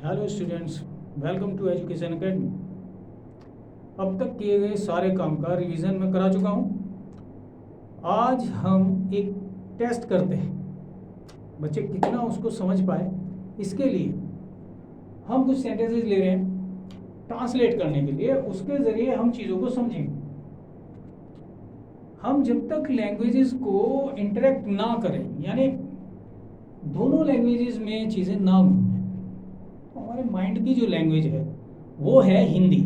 Hello students, welcome to education academy. अब तक किए गए सारे काम का रिवीजन मैं करा चुका हूँ। आज हम एक टेस्ट करते हैं, बच्चे कितना उसको समझ पाए। इसके लिए हम कुछ सेंटेंसेस ले रहे हैं ट्रांसलेट करने के लिए, उसके ज़रिए हम चीज़ों को समझेंगे। हम जब तक लैंग्वेजेस को इंटरेक्ट ना करें, यानी दोनों लैंग्वेजेस में चीज़ें ना घूमें, हमारे माइंड की जो लैंग्वेज है वो है हिंदी,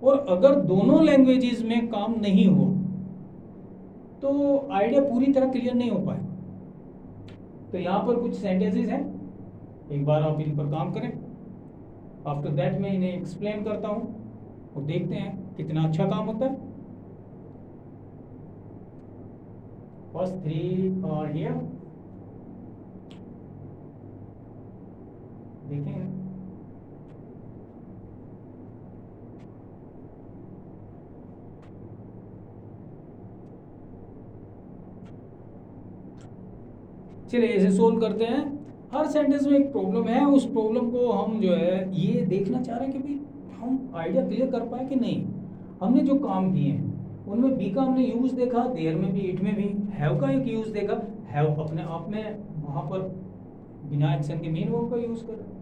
और अगर दोनों लैंग्वेजेस में काम नहीं हो तो आइडिया पूरी तरह क्लियर नहीं हो पाए। तो यहाँ पर कुछ सेंटेंसेस हैं, एक बार आप इन पर काम करें। आफ्टर दैट मैं इन्हें एक्सप्लेन करता हूँ और देखते हैं कितना अच्छा काम होता है। फर्स्ट 3 और हियर देखें। चलिए इसे सोल्व करते हैं। हर सेंटेंस में एक प्रॉब्लम है, उस प्रॉब्लम को हम जो है ये देखना चाह रहे हैं कि भाई हम आइडिया क्लियर कर पाए कि नहीं। हमने जो काम किए हैं उनमें बी का हमने यूज देखा, देयर में भी, इट में भी। हैव का एक यूज देखा, हैव अपने आप में वहाँ पर बिना एक्शन के मेन वर्ब का यूज कर रहे हैं।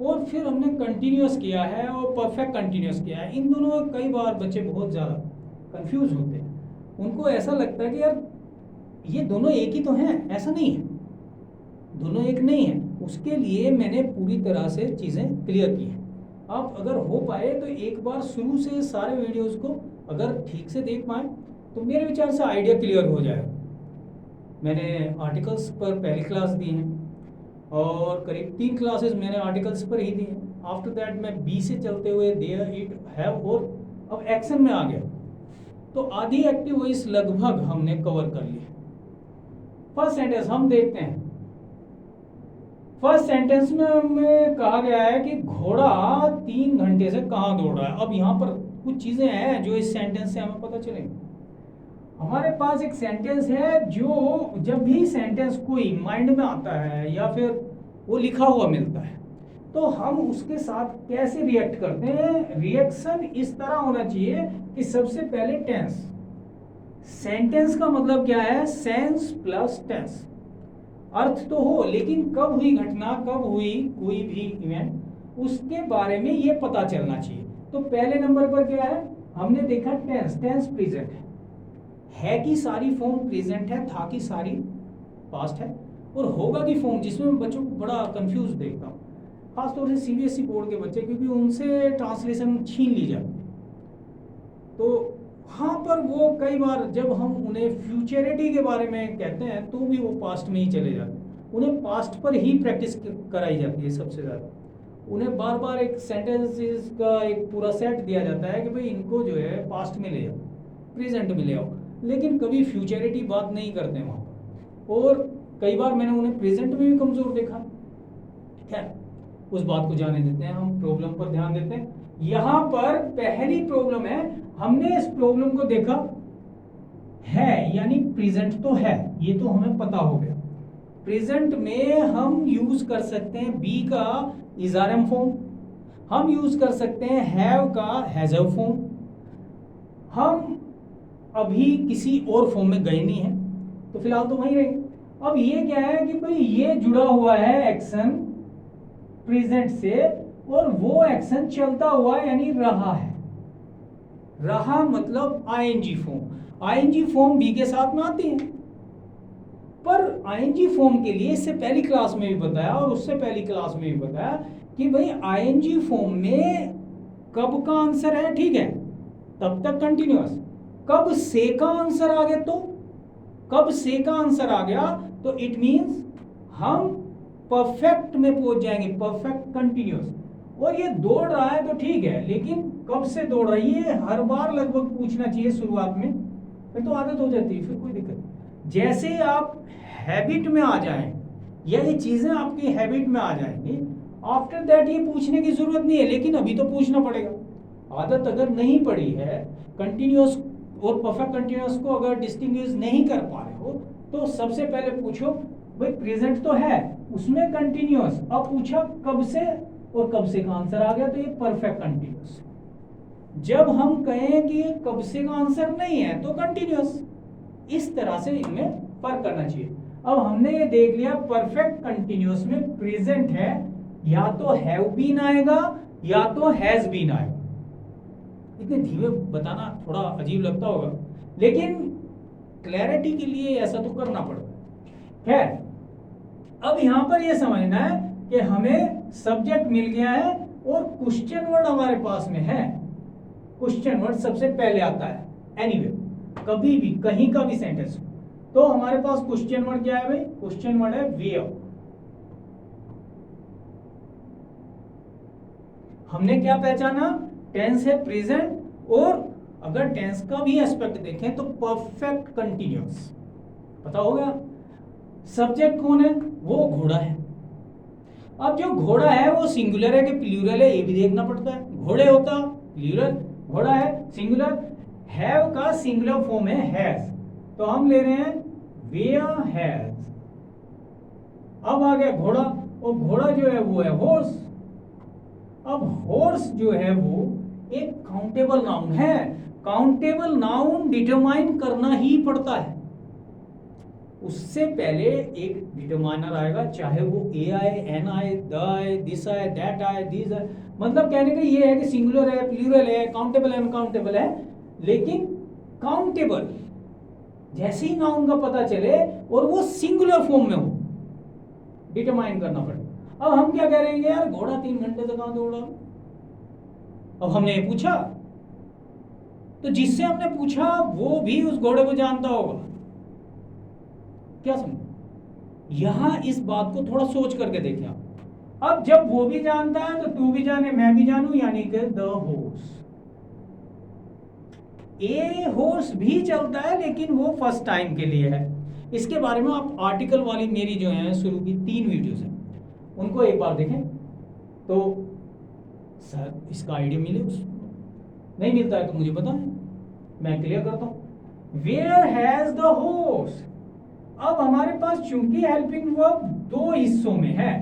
और फिर हमने कंटिन्यूस किया है और परफेक्ट कंटिन्यूस किया है। इन दोनों में कई बार बच्चे बहुत ज़्यादा कंफ्यूज होते हैं, उनको ऐसा लगता है कि यार ये दोनों एक ही तो हैं। ऐसा नहीं है, दोनों एक नहीं है। उसके लिए मैंने पूरी तरह से चीज़ें क्लियर की हैं। आप अगर हो पाए तो एक बार शुरू से सारे वीडियोस को अगर ठीक से देख पाए तो मेरे विचार से आइडिया क्लियर हो जाएगा। मैंने आर्टिकल्स पर पहली क्लास दी है और करीब 3 क्लासेस मैंने आर्टिकल्स पर ही दी हैं। आफ्टर दैट मैं बी से चलते हुए देयर, इट, हैव और अब एक्शन में आ गया, तो आधी एक्टिव वॉइस लगभग हमने कवर कर ली। फर्स्ट सेंटेंस हम देखते हैं। फर्स्ट सेंटेंस में हमें कहा गया है कि घोड़ा 3 घंटे से कहाँ दौड़ रहा है। अब यहाँ पर कुछ चीज़ें हैं जो इस सेंटेंस से हमें पता चलेंगी। हमारे पास एक सेंटेंस है, जो जब भी सेंटेंस कोई माइंड में आता है या फिर वो लिखा हुआ मिलता है तो हम उसके साथ कैसे रिएक्ट करते हैं। रिएक्शन इस तरह होना चाहिए कि सबसे पहले टेंस। सेंटेंस का मतलब क्या है? Sense plus tens. अर्थ तो हो, लेकिन कब हुई घटना, कब हुई कोई भी इवेंट, उसके बारे में ये पता चलना चाहिए। तो पहले नंबर पर क्या है? हमने देखा टेंस। टेंस प्रेजेंट है की सारी फॉर्म प्रेजेंट है, था की सारी पास्ट है, और होगा की फॉर्म, जिसमें मैं बच्चों को बड़ा कंफ्यूज देखता हूँ, खासतौर से सीबीएसई बोर्ड के बच्चे, क्योंकि उनसे ट्रांसलेशन छीन ली जाती है। तो वहाँ पर वो कई बार जब हम उन्हें फ्यूचरिटी के बारे में कहते हैं तो भी वो पास्ट में ही चले जाते हैं। उन्हें पास्ट पर ही प्रैक्टिस कराई जाती है सबसे ज़्यादा। उन्हें बार बार एक सेंटेंसेस का एक पूरा सेट दिया जाता है कि भाई इनको जो है पास्ट में ले जाओ, प्रेजेंट में ले आओ, लेकिन कभी फ्यूचरिटी बात नहीं करते वहाँ पर। और कई बार मैंने उन्हें प्रेजेंट में भी कमज़ोर देखा। खैर उस बात को जाने देते हैं, हम प्रॉब्लम पर ध्यान देते हैं। यहाँ पर पहली प्रॉब्लम है, हमने इस प्रॉब्लम को देखा है यानी प्रेजेंट तो है, ये तो हमें पता हो गया। प्रेजेंट में हम यूज कर सकते हैं बी का इज आर एम फॉर्म, हम यूज कर सकते हैं हैव का हैज हैव फॉर्म। हम अभी किसी और फॉर्म में गए नहीं हैं, तो फिलहाल तो वहीं रहे। अब ये क्या है कि भाई ये जुड़ा हुआ है एक्शन प्रेजेंट से, और वो एक्शन चलता हुआ यानी रहा है। रहा मतलब ING form. ING form B के साथ में आती है, पर आईएनजी फॉर्म के लिए इससे पहली क्लास में भी बताया और उससे पहली क्लास में भी बताया कि भाई आईएनजी फॉर्म में कब का आंसर है, ठीक है, तब तक कंटिन्यूअस। कब से का आंसर आ गया, तो कब से का आंसर आ गया तो इट मींस हम परफेक्ट में पहुंच जाएंगे, परफेक्ट कंटिन्यूअस। और ये दौड़ रहा है तो ठीक है, लेकिन कब से दौड़ रही है हर बार लगभग पूछना चाहिए शुरुआत में, फिर तो आदत हो जाती है, फिर कोई दिक्कत नहीं। जैसे ही आप हैबिट में आ जाएं या ये चीज़ें आपकी हैबिट में आ जाएंगी, आफ्टर दैट ये पूछने की जरूरत नहीं है, लेकिन अभी तो पूछना पड़ेगा। आदत अगर नहीं पड़ी है, कंटिन्यूअस और परफेक्ट कंटिन्यूअस को अगर डिस्टिंग्विश नहीं कर पा रहे हो, तो सबसे पहले पूछो भाई प्रेजेंट तो है, उसमें कंटिन्यूअस, अब पूछा कब से और कब से का आंसर आ गया, तो ये परफेक्ट कंटिन्यूअस। जब हम कहें कि ये कब से का आंसर नहीं है तो कंटिन्यूअस। इस तरह से इनमें फर्क करना चाहिए। अब हमने ये देख लिया परफेक्ट कंटिन्यूअस में प्रेजेंट है, या तो हैव बीन आएगा या तो हैज बीन आएगा। इतने धीमे बताना थोड़ा अजीब लगता होगा, लेकिन क्लैरिटी के लिए ऐसा तो करना पड़ता है। खैर, अब यहां पर ये समझना है कि हमें सब्जेक्ट मिल गया है और क्वेश्चन वर्ड हमारे पास में है। क्वेश्चन वर्ड सबसे पहले आता है एनीवे, कभी भी कहीं का भी सेंटेंस, तो हमारे पास क्वेश्चन वर्ड क्या है भाई? क्वेश्चन वर्ड है वेयर। हमने क्या पहचाना? टेंस है प्रेजेंट, और अगर टेंस का भी एस्पेक्ट देखें तो परफेक्ट कंटिन्यूअस। पता हो गया? सब्जेक्ट कौन है? वो घोड़ा है। अब जो घोड़ा है वो सिंगुलर है कि प्लूरल है, ये भी देखना पड़ता है। घोड़े होता प्लूरल, घोड़ा है सिंगुलर। हैव का सिंगुलर फॉर्म है हैज, तो हम ले रहे हैं वेयर हैज। अब आ गया घोड़ा, और घोड़ा जो है वो है हॉर्स। अब हॉर्स जो है वो एक काउंटेबल नाउन है। काउंटेबल नाउन डिटरमाइन करना ही पड़ता है। उससे पहले एक डिटरमाइनर आएगा, चाहे वो ए आए, एन आए, द आए, दिस आए, दैट आए, दिस आए। मतलब कहने का ये है कि सिंगुलर है, प्लूरल है, काउंटेबल है, अनकाउंटेबल है, लेकिन काउंटेबल जैसे ही नाउन का पता चले और वो सिंगुलर फॉर्म में हो, डिटरमाइन करना पड़ेगा। अब हम क्या कह रहे हैं यार, घोड़ा 3 घंटे से कहां दौड़ा? अब हमने ये पूछा, तो जिससे हमने पूछा वो भी उस घोड़े को जानता होगा। क्या समझ? यहां इस बात को थोड़ा सोच करके देखें आप। अब जब वो भी जानता है तो तू भी जाने, मैं भी जानूं, यानी कि द हॉर्स। ए हॉर्स भी चलता है, लेकिन वो फर्स्ट टाइम के लिए है। इसके बारे में आप आर्टिकल वाली मेरी जो है शुरू की 3 वीडियोस हैं, उनको एक बार देखें तो सर इसका आइडिया मिले। नहीं मिलता है तो मुझे बताएं, मैं क्लियर करता हूं। Where has the horse. अब हमारे पास चूंकि हेल्पिंग वर्ब 2 हिस्सों में है,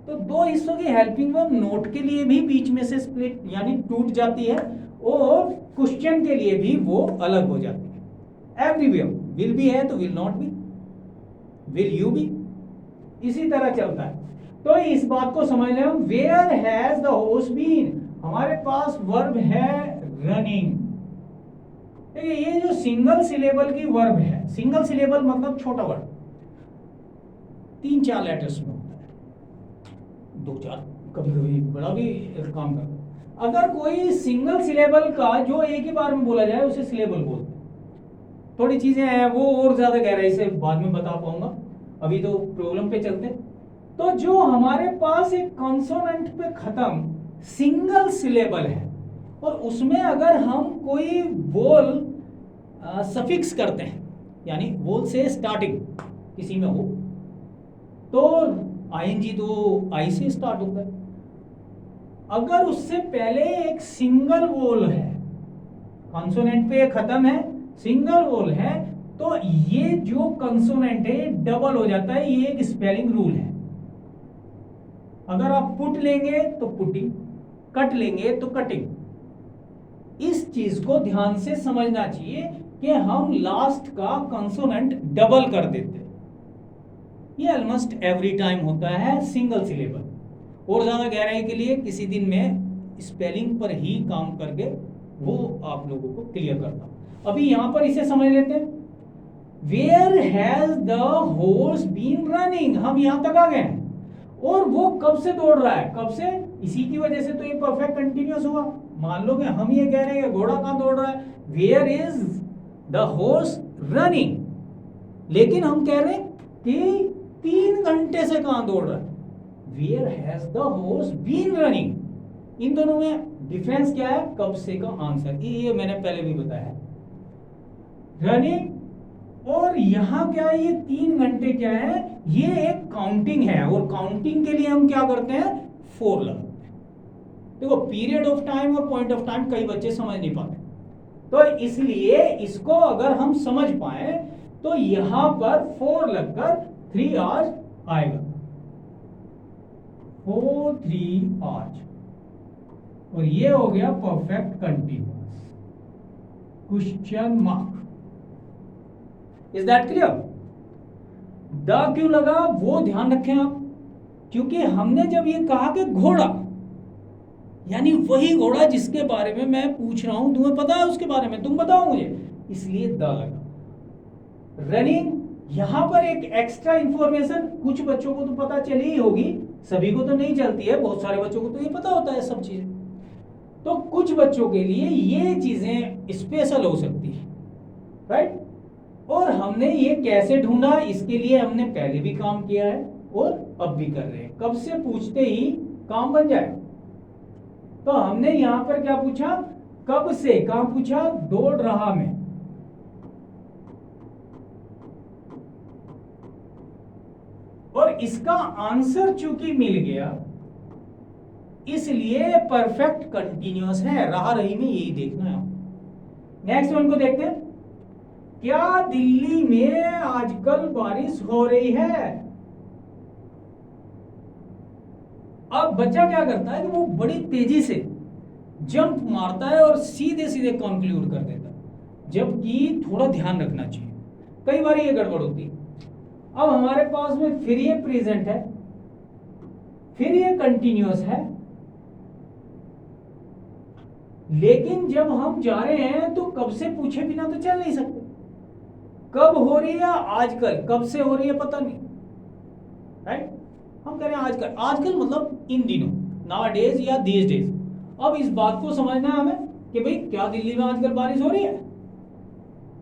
तो 2 हिस्सों की हेल्पिंग वर्ब नोट के लिए भी बीच में से स्प्लिट यानी टूट जाती है, और क्वेश्चन के लिए भी वो अलग हो जाती है। एवरीवेयर विल भी है तो विल नॉट भी, विल यू भी, इसी तरह चलता है। तो इस बात को समझ लें हम, where has the horse been. हमारे पास वर्ब है रनिंग। देखिए ये जो सिंगल सिलेबल की वर्ब है, सिंगल सिलेबल मतलब छोटा वर्ड, 3-4 लेटर्स में होता है, 2-4, कभी कभी बड़ा भी काम करता है। अगर कोई सिंगल सिलेबल का जो एक ही बार में बोला जाए उसे सिलेबल बोलते हैं। थोड़ी चीजें हैं वो और ज्यादा गहराई से बाद में बता पाऊंगा, अभी तो प्रॉब्लम पे चलते। तो जो हमारे पास एक कॉन्सोनेंट पे खत्म सिंगल सिलेबल है, और उसमें अगर हम कोई वोल सफिक्स करते हैं, यानी वोल से स्टार्टिंग किसी में हो, तो आईएनजी तो आई से स्टार्ट होता है। अगर उससे पहले एक सिंगल वोल है, कॉन्सोनेंट पे खत्म है, सिंगल वोल है, तो ये जो कंसोनेंट है डबल हो जाता है। ये एक स्पेलिंग रूल है। अगर आप पुट लेंगे तो पुटिंग, कट लेंगे तो कटिंग। इस चीज को ध्यान से समझना चाहिए कि हम लास्ट का कंसोनेंट डबल कर देते हैं। ये ऑलमोस्ट एवरी टाइम होता है सिंगल सिलेबल। और ज्यादा गहराई के लिए किसी दिन मैं स्पेलिंग पर ही काम करके वो आप लोगों को क्लियर करता हूं। अभी यहां पर इसे समझ लेते हैं। Where has the horse been running, हम यहां तक आ गए हैं। और वो कब से दौड़ रहा है? कब से? इसी की वजह से तो ये परफेक्ट कंटिन्यूअस हुआ। मान लो कि हम ये कह रहे हैं कि घोड़ा कहां दौड़ रहा है, where is the horse running, लेकिन हम कह रहे हैं कि 3 घंटे से कहां दौड़ रहा है, where has the horse been running. इन दोनों में डिफरेंस क्या है? कब से का आंसर, ये मैंने पहले भी बताया। रनिंग और यहां क्या है, ये 3 घंटे क्या है, ये एक काउंटिंग है, और काउंटिंग के लिए हम क्या करते हैं? 4 लगाते हैं। देखो पीरियड ऑफ टाइम और पॉइंट ऑफ टाइम कई बच्चे समझ नहीं पाते, तो इसलिए इसको अगर हम समझ पाए तो यहां पर 4 लगकर 3 आवर्स आएगा, 4 3 आवर्स, और ये हो गया perfect continuous. Question mark. Is that clear? The क्यों लगा वो ध्यान रखें आप, क्योंकि हमने जब ये कहा कि घोड़ा, यानी वही घोड़ा जिसके बारे में मैं पूछ रहा हूं, तुम्हें पता है उसके बारे में, तुम बताओ मुझे, इसलिए द लगा। रनिंग, यहां पर एक एक्स्ट्रा इंफॉर्मेशन कुछ बच्चों को तो पता चली ही होगी, सभी को तो नहीं चलती है, बहुत सारे बच्चों को तो ये पता होता है सब चीजें, तो कुछ बच्चों के लिए ये चीजें स्पेशल हो सकती है, राइट। और हमने ये कैसे ढूंढा, इसके लिए हमने पहले भी काम किया है और अब भी कर रहे हैं, कब से पूछते ही काम बन जाए। तो हमने यहां पर क्या पूछा, कब से, कहां पूछा, दौड़ रहा मैं, और इसका आंसर चूंकि मिल गया इसलिए परफेक्ट कंटिन्यूअस है, रहा रही में यही देखना है। नेक्स्ट वन को देखते हैं, क्या दिल्ली में आजकल बारिश हो रही है। अब बच्चा क्या करता है कि वो बड़ी तेजी से जंप मारता है और सीधे सीधे कंक्लूड कर देता है, जबकि थोड़ा ध्यान रखना चाहिए, कई बार ये गड़बड़ होती है। अब हमारे पास में फिर ये प्रेजेंट है, फिर ये कंटिन्यूअस है, लेकिन जब हम जा रहे हैं तो कब से पूछे बिना तो चल नहीं सकते। कब हो रही है, आजकल, कब से हो रही है पता नहीं, राइट। हम कह रहे हैं आजकल, आजकल मतलब इन दिनों, नाउ डेज या दीज डेज। अब इस बात को समझना है हमें कि भाई क्या दिल्ली में आजकल बारिश हो रही है,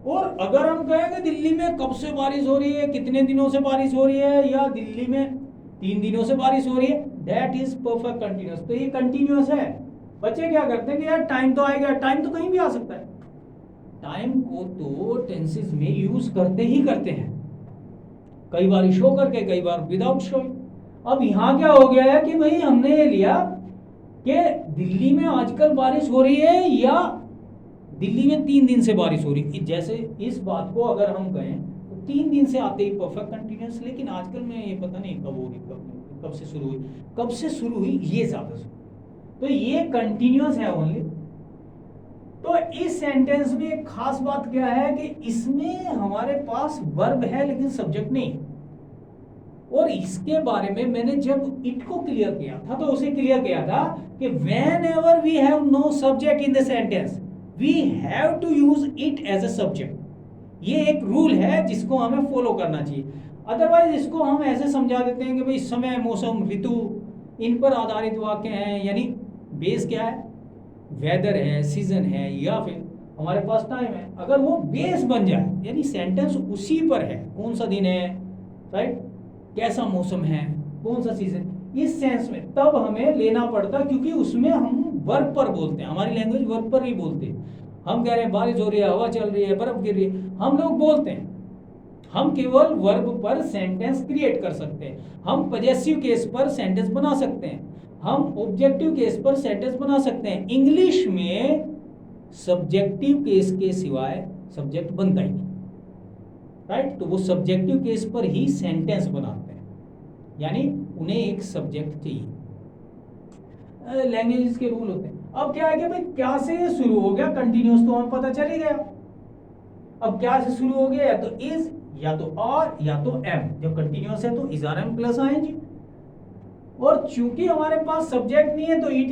और अगर हम कहेंगे दिल्ली में कब से बारिश हो रही है, कितने दिनों से बारिश हो रही है, या दिल्ली में 3 दिनों से बारिश हो रही है, दैट इज परफेक्ट कंटिन्यूअस। तो ये कंटिन्यूअस है। बच्चे क्या करते हैं कि यार टाइम तो आएगा, टाइम तो कहीं भी आ सकता है, टाइम को तो टेंसेस में यूज करते ही करते हैं, कई बार शो करके, कई बार विदाउट शोइंग। अब यहां क्या हो गया है कि भाई हमने ये लिया कि दिल्ली में आजकल बारिश हो रही है, या दिल्ली में 3 दिन से बारिश हो रही है। जैसे इस बात को अगर हम कहें तो 3 दिन से आते ही परफेक्ट कंटिन्यूअस, लेकिन आजकल में ये पता नहीं कब होगी, कब से शुरू हुई, कब से शुरू हुई ये ज्यादा, तो ये कंटिन्यूअस है ओनली। तो इस सेंटेंस में एक खास बात क्या है कि इसमें हमारे पास वर्ब है लेकिन सब्जेक्ट नहीं। और इसके बारे में मैंने जब इट को क्लियर किया था तो उसे क्लियर किया था कि whenever we have no subject in the sentence we have to use it as a subject। ये एक रूल है जिसको हमें फॉलो करना चाहिए, अदरवाइज इसको हम ऐसे समझा देते हैं कि भाई समय, मौसम, ऋतु, इन पर आधारित वाक्य हैं, यानी बेस क्या है, वेदर है, सीजन है, या फिर हमारे पास टाइम है। अगर वो बेस बन जाए यानी सेंटेंस उसी पर है, कौन सा दिन है, राइट, कैसा मौसम है, कौन सा सीजन, इस सेंस में तब हमें लेना पड़ता, क्योंकि उसमें हम वर्ब पर बोलते हैं, हमारी लैंग्वेज वर्ब पर ही बोलते हैं। हम कह रहे हैं बारिश हो रही है, हवा चल रही है, बर्फ गिर रही है, हम लोग बोलते हैं, हम केवल वर्ब पर सेंटेंस क्रिएट कर सकते हैं, हम पजेसिव केस पर सेंटेंस बना सकते हैं, हम ऑब्जेक्टिव केस पर सेंटेंस बना सकते हैं। इंग्लिश में सब्जेक्टिव केस के सिवाय सब्जेक्ट बनता ही नहीं, राइट। तो वो सब्जेक्टिव केस पर ही सेंटेंस बनाते हैं, यानी उन्हें एक सब्जेक्ट चाहिए, लैंग्वेज के रूल होते हैं। अब क्या है कि भाई क्या से शुरू हो गया, कंटिन्यूअस तो हमें पता चल ही गया। अब क्या से शुरू हो गया, या तो इज, या तो आर, या तो एम। जब कंटिन्यूअस है तो इज आर एम प्लस आएंगे, और चूंकि हमारे पास सब्जेक्ट नहीं है तो इट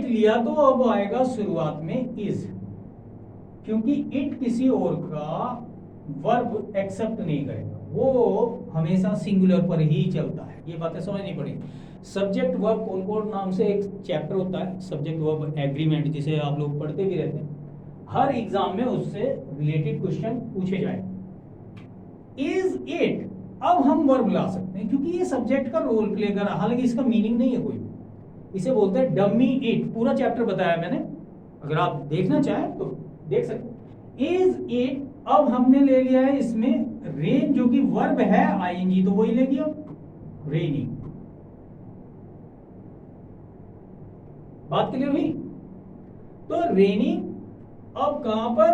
लिया तो अब आएगा शुरुआत में इज, क्योंकि इट किसी और का वर्ब एक्सेप्ट नहीं करेगा, वो हमेशा सिंगुलर पर ही चलता है। ये बातें समझनी पड़ेगी। सब्जेक्ट वर्ब कॉनकॉर्ड नाम से एक चैप्टर होता है, सब्जेक्ट वर्ब एग्रीमेंट, जिसे आप लोग पढ़ते भी रहते हैं, हर एग्जाम में उससे रिलेटेड क्वेश्चन पूछे जाए। इज इट, अब हम वर्ब ला सकते हैं क्योंकि ये सब्जेक्ट का रोल प्ले कर रहा है, हालांकि इसका मीनिंग नहीं है कोई, इसे बोलते हैं डमी इट। पूरा चैप्टर बताया मैंने, अगर आप देखना चाहें तो देख सकते हैं। इज इट, अब हमने ले लिया है इसमें रेन, जो कि वर्ब है, आईएनजी तो वही लेगी अब, रेनिंग। बात क्लियर हुई? तो रेनिंग अब कहां पर,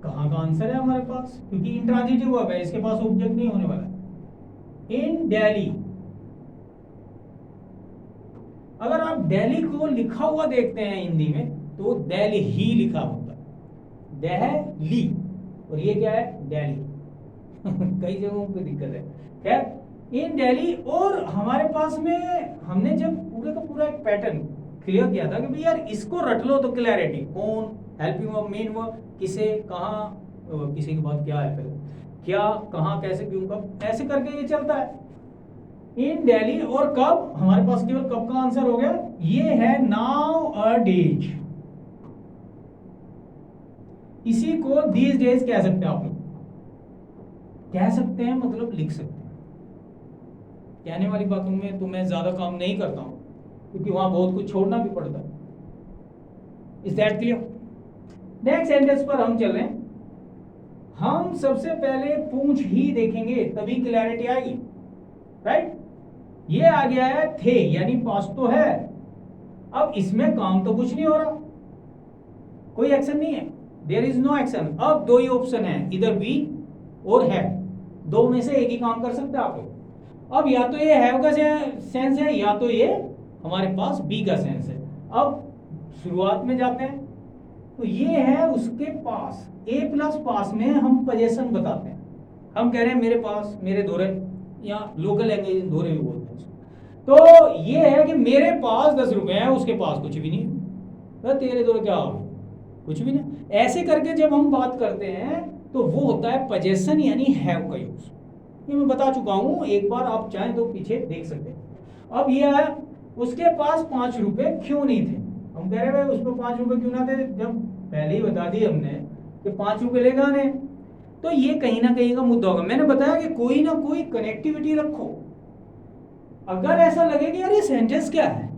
कहाँ का आंसर है हमारे पास, क्योंकि इंट्रांजिटिव वर्ब है, इसके पास ऑब्जेक्ट नहीं होने वाला है। इन दिल्ली, अगर आप दिल्ली को लिखा हुआ देखते हैं हिंदी में तो दिल्ली ही लिखा होता है, दिल्ली, और ये क्या है, दिल्ली। कई जगहों पे दिक्कत है। खैर इन दिल्ली, और हमारे पास में हमने जब पूरे का पूरा एक पैटर्न क्लियर किया था कि भाई यार इसको रट लो तो क्लैरिटी, कौन, हेल्पिंग वर्ब, मेन वर्ब, किसे, कहाँ, किसी के बाद क्या है, पहले क्या, कहाँ, कैसे, क्यों, कब, ऐसे करके ये चलता है। इन दिल्ली, और कब, हमारे पास केवल कब का आंसर हो गया, ये है नाउ अ डेज। इसी को दीज डेज कह सकते हैं, आप लोग कह सकते हैं, मतलब लिख सकते हैं। कहने वाली बातों में तो मैं ज्यादा काम नहीं करता हूं, क्योंकि वहां बहुत कुछ छोड़ना भी पड़ता है। Is that clear? Next sentence पर हम चल रहे हैं। हम सबसे पहले पूंछ ही देखेंगे तभी क्लैरिटी आएगी, राइट? ये आ गया है थे, यानी पास्ट तो है। अब इसमें काम तो कुछ नहीं हो रहा, कोई एक्शन नहीं है, देयर इज नो एक्शन। अब दो ही ऑप्शन है, इधर बी और है, दो में से एक ही काम कर सकते हैं आप लोग। अब या तो ये हैव का सेंस है, या तो ये हमारे पास बी का सेंस है। अब शुरुआत में जाते हैं, तो ये है उसके पास, ए प्लस पास में हम पोजेशन बताते हैं। हम कह रहे हैं मेरे पास, मेरे धोरे, या लोकल लैंग्वेज धोरे भी बोलते हैं। तो ये है कि मेरे पास 10 रुपए हैं, उसके पास कुछ भी नहीं, तो तेरे धोरे क्या हो, कुछ भी नहीं। ऐसे करके जब हम बात करते हैं तो वो होता है पोजेशन, यानी हैव का यूज। ये मैं बता चुका हूं, एक बार आप चाहें तो पीछे देख सकते हैं। अब ये है उसके पास 5 रुपए क्यों नहीं थे, हम कह रहे हैं भाई उसको 5 रुपए क्यों ना थे, जब पहले ही बता दी हमने कि 5 रुपए लेगा ने, तो ये कहीं ना कहीं का मुद्दा होगा। मैंने बताया कि कोई ना कोई कनेक्टिविटी रखो। अगर ऐसा लगे कि यार ये सेंटेंस क्या है,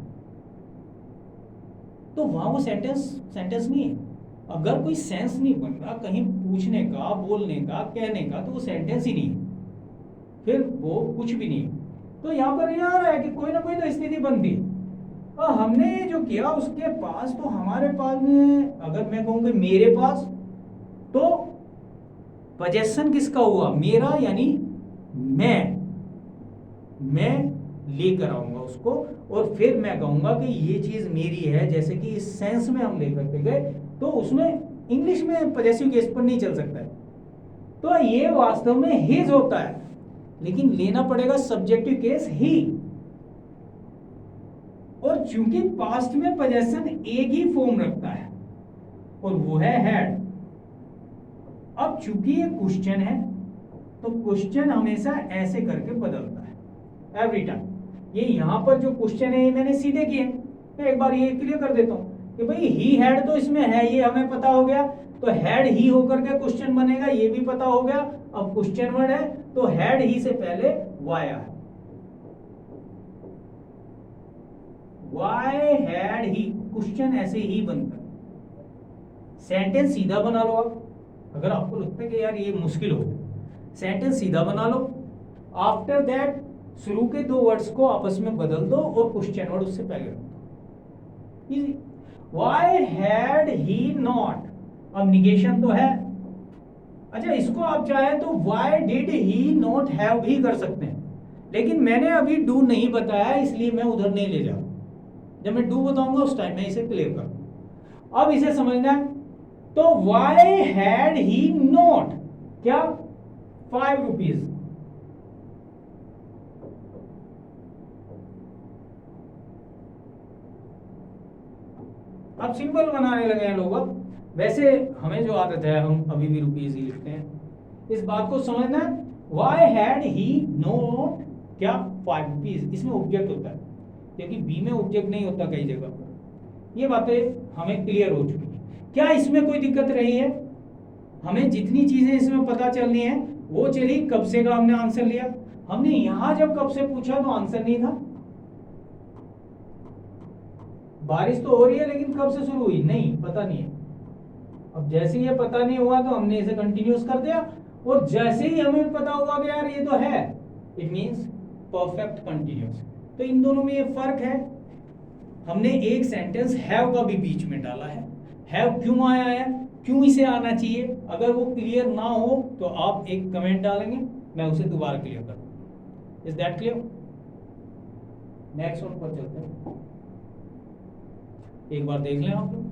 तो वहां वो सेंटेंस नहीं है। अगर कोई सेंस नहीं बन रहा कहीं पूछने का, बोलने का, कहने का, तो वो सेंटेंस ही नहीं है, फिर वो कुछ भी नहीं है। तो यहाँ पर यह आ रहा है कि कोई ना कोई तो स्थिति बनती है। और हमने जो किया उसके पास, तो हमारे पास में अगर मैं कहूँ कि मेरे पास, तो पोजेशन किसका हुआ, मेरा, यानी मैं लेकर आऊंगा उसको, और फिर मैं कहूंगा कि ये चीज मेरी है, जैसे कि इस सेंस में हम लेकर के गए, तो उसमें इंग्लिश में पॉजेसिव केस पर नहीं चल सकता है। तो ये वास्तव में हिज होता है, लेकिन लेना पड़ेगा सब्जेक्टिव केस ही। और चूंकि पास्ट में पोजेशन एक ही फॉर्म रखता है, और वो है हैड। अब चूंकि ये क्वेश्चन है, तो क्वेश्चन हमेशा ऐसे करके बदलता है एवरी टाइम। ये यहाँ पर जो क्वेश्चन है ये मैंने सीधे किए, मैं एक बार ये क्लियर कर देता हूँ कि भाई ही हैड तो इसमें है, ये हमें पता हो गया, तो हैड ही होकर के क्वेश्चन बनेगा, ये भी पता हो गया। अब क्वेश्चन वर्ड है तो हैड ही से पहले वाई है, वाई हैड ही, क्वेश्चन ऐसे ही बनता है। सेंटेंस सीधा बना लो आप, अगर आपको लगता है कि यार ये मुश्किल हो, सेंटेंस सीधा बना लो। आफ्टर दैट शुरू के दो वर्ड्स को आपस में बदल दो और क्वेश्चन वर्ड उससे पहले रख दो, easy. Why had he not, अब निगेशन तो है। अच्छा, इसको आप चाहे तो why did he not have भी कर सकते हैं, लेकिन मैंने अभी डू नहीं बताया, इसलिए मैं उधर नहीं ले जाऊँ। जब मैं डू बताऊंगा उस टाइम मैं इसे क्लियर करूँ। अब इसे समझना है, तो व्हाई हैड ही नॉट क्या, 5 रुपीज। अब सिंपल बनाने लगे हैं लोग। अब वैसे हमें जो आदत है हम अभी भी रुपीज ही लिखते हैं। इस बात को समझना है, व्हाई हैड ही नॉट क्या, 5 रुपीज। इसमें ऑब्जेक्ट होता है, क्योंकि बी में ऑब्जेक्ट नहीं होता कई जगह पर। ये बातें हमें क्लियर हो चुकी है। क्या इसमें कोई दिक्कत रही है? हमें जितनी चीजें इसमें पता चलनी है वो चली। कब से का हमने आंसर लिया, हमने यहां जब कब से पूछा तो आंसर नहीं था। बारिश तो हो रही है लेकिन कब से शुरू हुई, नहीं पता नहीं है। अब जैसे ये पता नहीं हुआ तो हमने इसे कंटिन्यूस कर दिया, और जैसे ही हमें पता हुआ कि यार ये तो है, इट मींस परफेक्ट कंटिन्यूस। तो इन दोनों में ये फर्क है। हमने एक सेंटेंस हैव का भी बीच में डाला है। हैव क्यों आया है? क्यों इसे आना चाहिए, अगर वो क्लियर ना हो तो आप एक कमेंट डालेंगे, मैं उसे दोबारा क्लियर कर दूँ। Is that clear? Next one पर चलते हैं, एक बार देख लें आप लोग।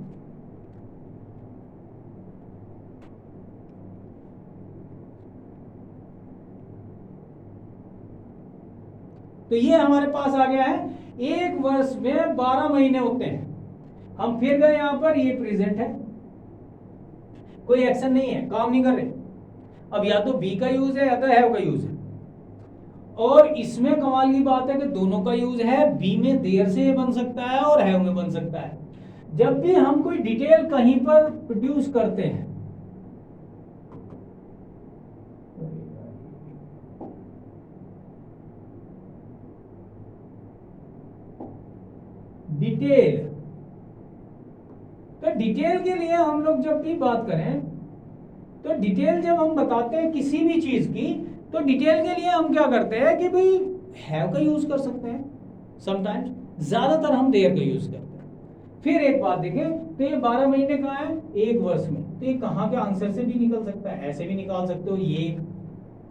तो ये हमारे पास आ गया है, एक वर्ष में 12 महीने होते हैं। हम फिर गए यहां पर, ये प्रेजेंट है, कोई एक्शन नहीं है, काम नहीं कर रहे। अब या तो बी का यूज है या तो हैव का यूज है, और इसमें कमाल की बात है कि दोनों का यूज है। बी में देर से बन सकता है और हैव में बन सकता है। जब भी हम कोई डिटेल कहीं पर प्रोड्यूस करते हैं, डिटेल, तो डिटेल के लिए हम लोग जब भी बात करें, तो डिटेल जब हम बताते हैं किसी भी चीज की, तो डिटेल के लिए हम क्या करते हैं कि भाई हैव का यूज कर सकते हैं समटाइम्स, ज्यादातर हम देयर का यूज करते हैं। फिर एक बात देखें, तो ये 12 महीने कहाँ है, एक वर्ष में, तो ये कहाँ के आंसर से भी निकल सकता है, ऐसे भी निकाल सकते हो। ये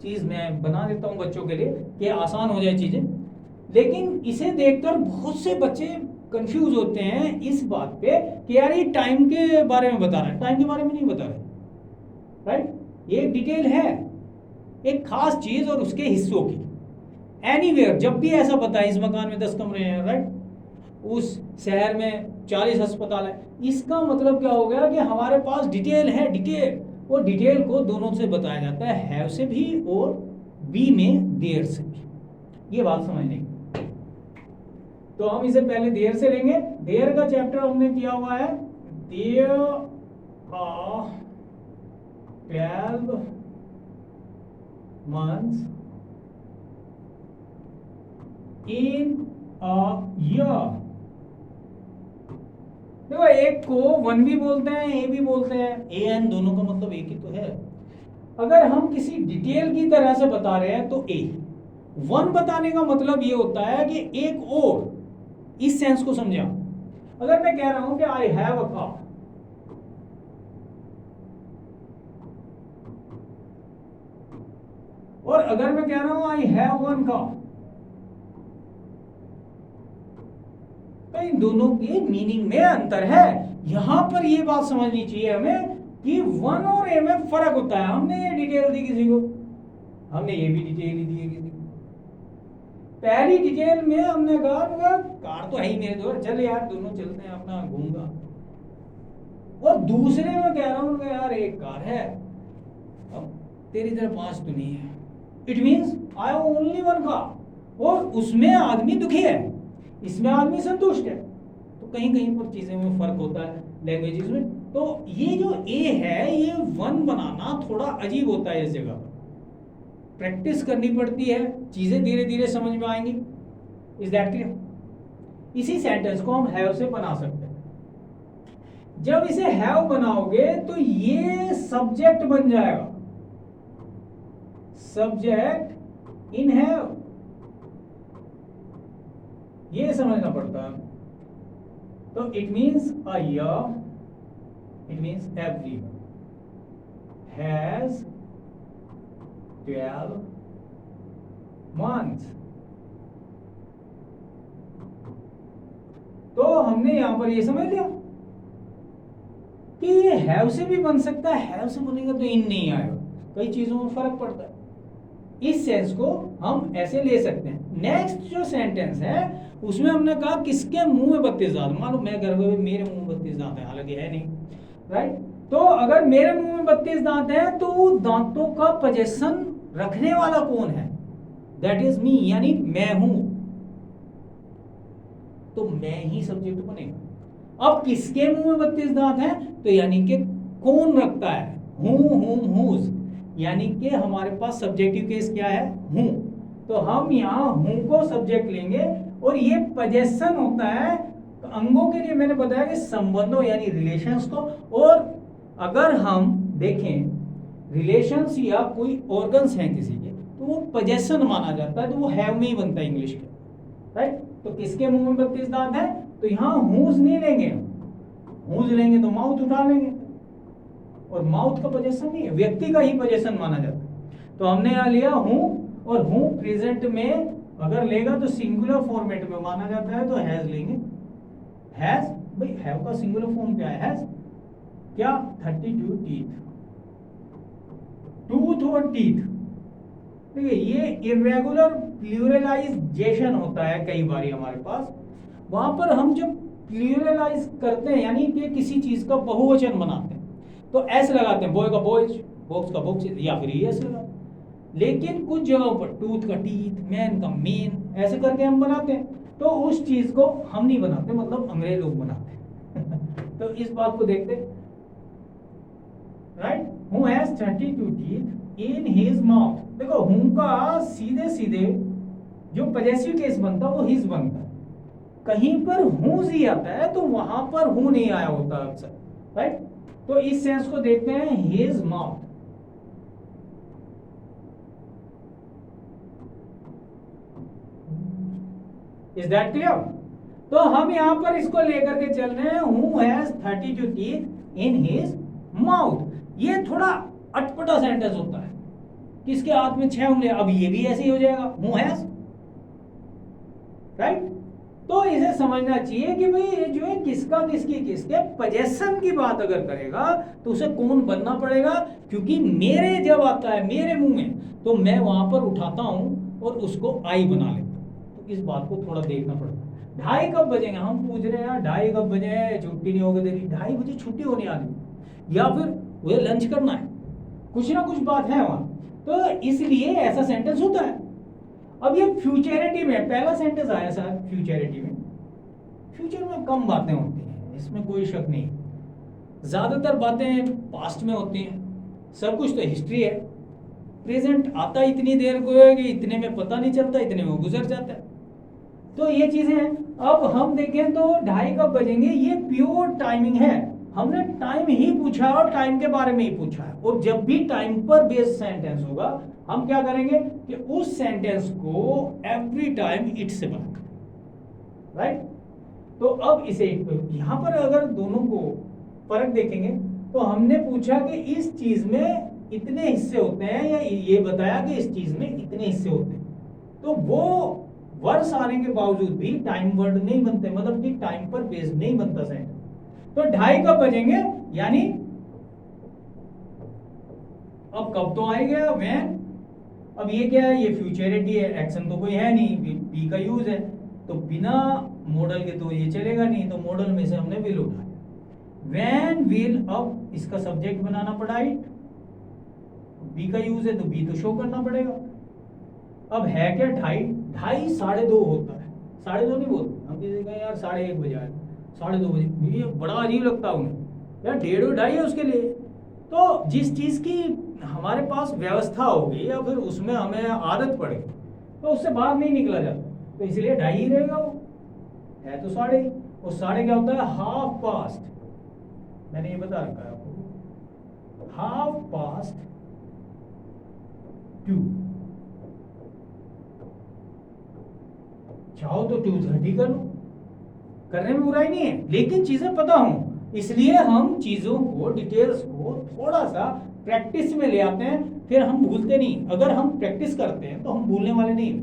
चीज मैं बना देता हूँ बच्चों के लिए कि आसान हो जाए चीजें, लेकिन इसे देखकर बहुत से बच्चे कंफ्यूज होते हैं इस बात पे कि यार ये टाइम के बारे में बता रहा है, टाइम के बारे में नहीं बता रहा है, राइट? ये एक डिटेल है, एक खास चीज और उसके हिस्सों की। एनीवेयर, जब भी ऐसा बताए इस मकान में 10 कमरे हैं, राइट, उस शहर में 40 अस्पताल है, इसका मतलब क्या हो गया कि हमारे पास डिटेल है, डिटेल, और डिटेल को दोनों से बताया जाता है, हैव से भी और बी में देयर से भी। ये बात समझने की। तो हम इसे पहले देयर से लेंगे। देयर का चैप्टर हमने किया हुआ है, there are 12 months in a year। देखो, एक को वन भी बोलते हैं, ए भी बोलते हैं, ए एन दोनों का मतलब एक ही तो है। अगर हम किसी डिटेल की तरह से बता रहे हैं तो ए। वन बताने का मतलब ये होता है कि एक और, इस सेंस को समझा। अगर मैं कह रहा हूं कि आई हैव अ कार, और अगर मैं कह रहा हूं आई हैव वन कार, तो इन दोनों के मीनिंग में अंतर है। यहां पर ये बात समझनी चाहिए हमें कि वन और ए में फर्क होता है। हमने ये डिटेल दी किसी को, हमने ये भी डिटेल ही दी है किसी को। पहली डिटेल में हमने कहा कार तो है ही मेरे दोस्त, चल यार दोनों चलते हैं अपना घूमगा, और दूसरे में कह रहा हूं यार एक कार है, अब तेरी तरह 5 तो नहीं है। It means I have only one car, और उसमें आदमी दुखी है, इसमें आदमी संतुष्ट है। तो कहीं कहीं पर चीजें में फर्क होता है लैंग्वेजेस में। तो ये जो ए है, ये वन बनाना थोड़ा अजीब होता है, इस जगह पर प्रैक्टिस करनी पड़ती है, चीजें धीरे धीरे समझ में आएंगी। Is that clear? इसी सेंटेंस को हम हैव से बना सकते हैं। जब इसे हैव बनाओगे तो ये सब्जेक्ट बन जाएगा, सब्जेक्ट इन हैव, ये समझना पड़ता है। तो it means a year, it means every has 12 months। तो हमने यहां पर ये समझ लिया कि ये हैव से भी बन सकता है, हैव से बनेगा तो इन नहीं आएगा, कई चीजों में फर्क पड़ता है। इस सेंस को हम ऐसे ले सकते हैं। नेक्स्ट जो सेंटेंस है उसमें हमने कहा किसके मुंह में 32 दांत, मालूम मैं घर में मेरे मुंह में 32 दांत है, हालांकि है नहीं, राइट? तो अगर मेरे मुंह में 32 दांत है तो दांतों का पोजेशन रखने वाला कौन है? दैट इज मी, यानी मैं हूं, तो मैं ही सब्जेक्ट बनेगा। अब किसके मुंह में 32 दांत है, तो यानी कि कौन रखता है, हूं, हुम, हुज, यानी कि हमारे पास सब्जेक्टिव केस क्या है, हूं। तो हम यहाँ हूं को सब्जेक्ट लेंगे, और ये पोजेशन होता है अंगों के लिए, मैंने बताया कि संबंधों यानी रिलेशंस को। और अगर हम देखें रिलेशंस या कोई ऑर्गन्स हैं किसी के, तो वो पोजेशन माना जाता है, तो वो हैव में ही बनता है इंग्लिश के, राइट? तो किसके मुंह में 32 दांत है, तो यहां हूज नहीं लेंगे, हूज लेंगे तो माउथ उठा लेंगे, और माउथ का पोजेशन नहीं है, व्यक्ति का ही पोजेशन माना जाता है। तो हमने यहाँ लिया हूँ, और हूँ प्रेजेंट में अगर लेगा तो सिंगुलर फॉर्मेट में माना जाता है, तो हैज लेंगे। हैज, भाई हैव का सिंगुलर फॉर्म क्या है? हैज क्या? 32 टीथ, टूथ और टीथ। देखिए ये इरेगुलर प्लूरलाइजेशन होता है कई बार हमारे पास, वहां पर हम जब प्लूरलाइज करते हैं यानी कि किसी चीज का बहुवचन बनाते हैं तो एस लगाते हैं, बॉय का बॉयज, बॉक्स का बॉक्स, या फिर एस लगाते हैं। लेकिन कुछ जगहों पर टूथ का टीथ, मैन का मेन, ऐसे करके हम बनाते हैं, तो उस चीज को हम नहीं बनाते, मतलब अंग्रेज लोग बनाते हैं। तो इस बात को देखते हैं, right. Who has 32 teeth in his mouth. देखो हु का सीधे सीधे जो पॉजेसिव केस बनता है वो हिज बनता है, कहीं पर हूज ही आता है तो वहां पर हूं नहीं आया होता अक्सर, राइट। तो इस सेंस को देखते हैं, his mouth. Is that clear? तो हम यहां पर इसको लेकर के चल रहे हैं, who has 32 teeth in his mouth. ये थोड़ा अटपटा सेंटेंस होता है, किसके हाथ में 6 उंगलियां, अब ये भी ऐसे ही हो जाएगा, हु हैज, राइट। तो इसे समझना चाहिए कि भाई ये जो है किसका किसकी किसके पोजेशन की बात अगर करेगा तो उसे कौन बनना पड़ेगा, क्योंकि मेरे जब आता है मेरे मुंह में तो मैं वहां पर उठाता हूं और उसको आई बना लेता हूं। तो इस बात को थोड़ा देखना पड़ता है। 2:30 कब बजेंगे, हम पूछ रहे हैं यार 2:30 कब बजे, छुट्टी नहीं होगी तेरी, 2:30 बजे छुट्टी होनी आदमी, या फिर उसे लंच करना है, कुछ ना कुछ बात है वहां। तो इसलिए ऐसा सेंटेंस होता है। अब ये फ्यूचरिटी में पहला सेंटेंस आया सर, फ्यूचरिटी में, फ्यूचर में कम बातें होती हैं, इसमें कोई शक नहीं, ज्यादातर बातें पास्ट में होती हैं, सब कुछ तो हिस्ट्री है। प्रेजेंट आता इतनी देर को है कि इतने में पता नहीं चलता, इतने में गुजर जाता है। तो ये चीजें हैं। अब हम देखें तो 2:30 कब बजेंगे, ये प्योर टाइमिंग है, हमने टाइम ही पूछा और टाइम के बारे में ही पूछा है। और जब भी टाइम पर बेस्ड सेंटेंस होगा हम क्या करेंगे कि उस सेंटेंस को एवरी टाइम इट से बनाएंगे, राइट। तो अब इसे यहां पर अगर दोनों को फर्क देखेंगे तो हमने पूछा कि इस चीज में इतने हिस्से होते हैं, या ये बताया कि इस चीज में इतने हिस्से होते हैं, तो वो वर्ड्स आने के बावजूद भी टाइम वर्ड नहीं बनते, मतलब कि टाइम पर बेस्ड नहीं बनता सेंटेंस। तो 2:30 कब बजेंगे, यानी अब कब तो आएगा व्हेन। अब ये क्या है, ये फ्यूचरिटी है, एक्शन तो कोई है नहीं, बी का यूज है, तो बिना मॉडल के तो ये चलेगा नहीं, तो मॉडल में से हमने विल उठाया। व्हेन विल, अब इसका सब्जेक्ट बनाना पड़ा इट, बी का यूज है तो बी तो शो करना पड़ेगा। अब है क्या 2:30, 2:30 2:30 होता है, 2:30 नहीं बोलते हम, किसी का यार 1:30 बजे आए, 2:30 बजे, ये बड़ा अजीब लगता है उन्हें, यार 1:30 2:30 है उसके लिए। तो जिस चीज की हमारे पास व्यवस्था होगी या फिर उसमें हमें आदत पड़ेगी तो उससे बाहर नहीं निकला जाता, तो इसलिए 2:30 ही रहेगा। वो है तो 2:30, और 2:30 क्या होता है, हाफ पास्ट, मैंने ये बता रखा है आपको, हाफ पास्ट 2। चाहो तो 2:30 कर लो, करने में बुराई नहीं है, लेकिन चीजें पता हो, इसलिए हम चीजों को, डिटेल्स को थोड़ा सा प्रैक्टिस में ले आते हैं, फिर हम भूलते नहीं। अगर हम प्रैक्टिस करते हैं तो हम भूलने वाले नहीं।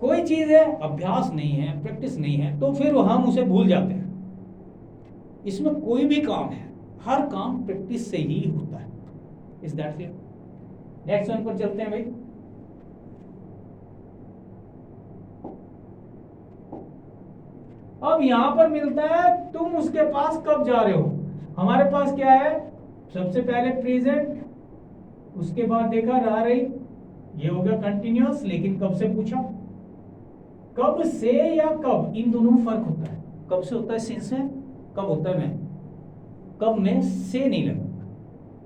कोई चीज है, अभ्यास नहीं है, प्रैक्टिस नहीं है, तो फिर हम उसे भूल जाते हैं। इसमें कोई भी काम है, हर काम प्रैक्टिस से ही होता है। Is that clear? Next one पर चलते हैं भाई। अब यहां पर मिलता है तुम उसके पास कब जा रहे हो। हमारे पास क्या है, सबसे पहले प्रेजेंट, उसके बाद देखा रहा रही, ये हो गया कंटिन्यूअस, लेकिन कब से पूछा, कब से या कब, इन दोनों में फर्क होता है। कब से होता है सिंस है, कब होता है मैं, कब में से नहीं लगा,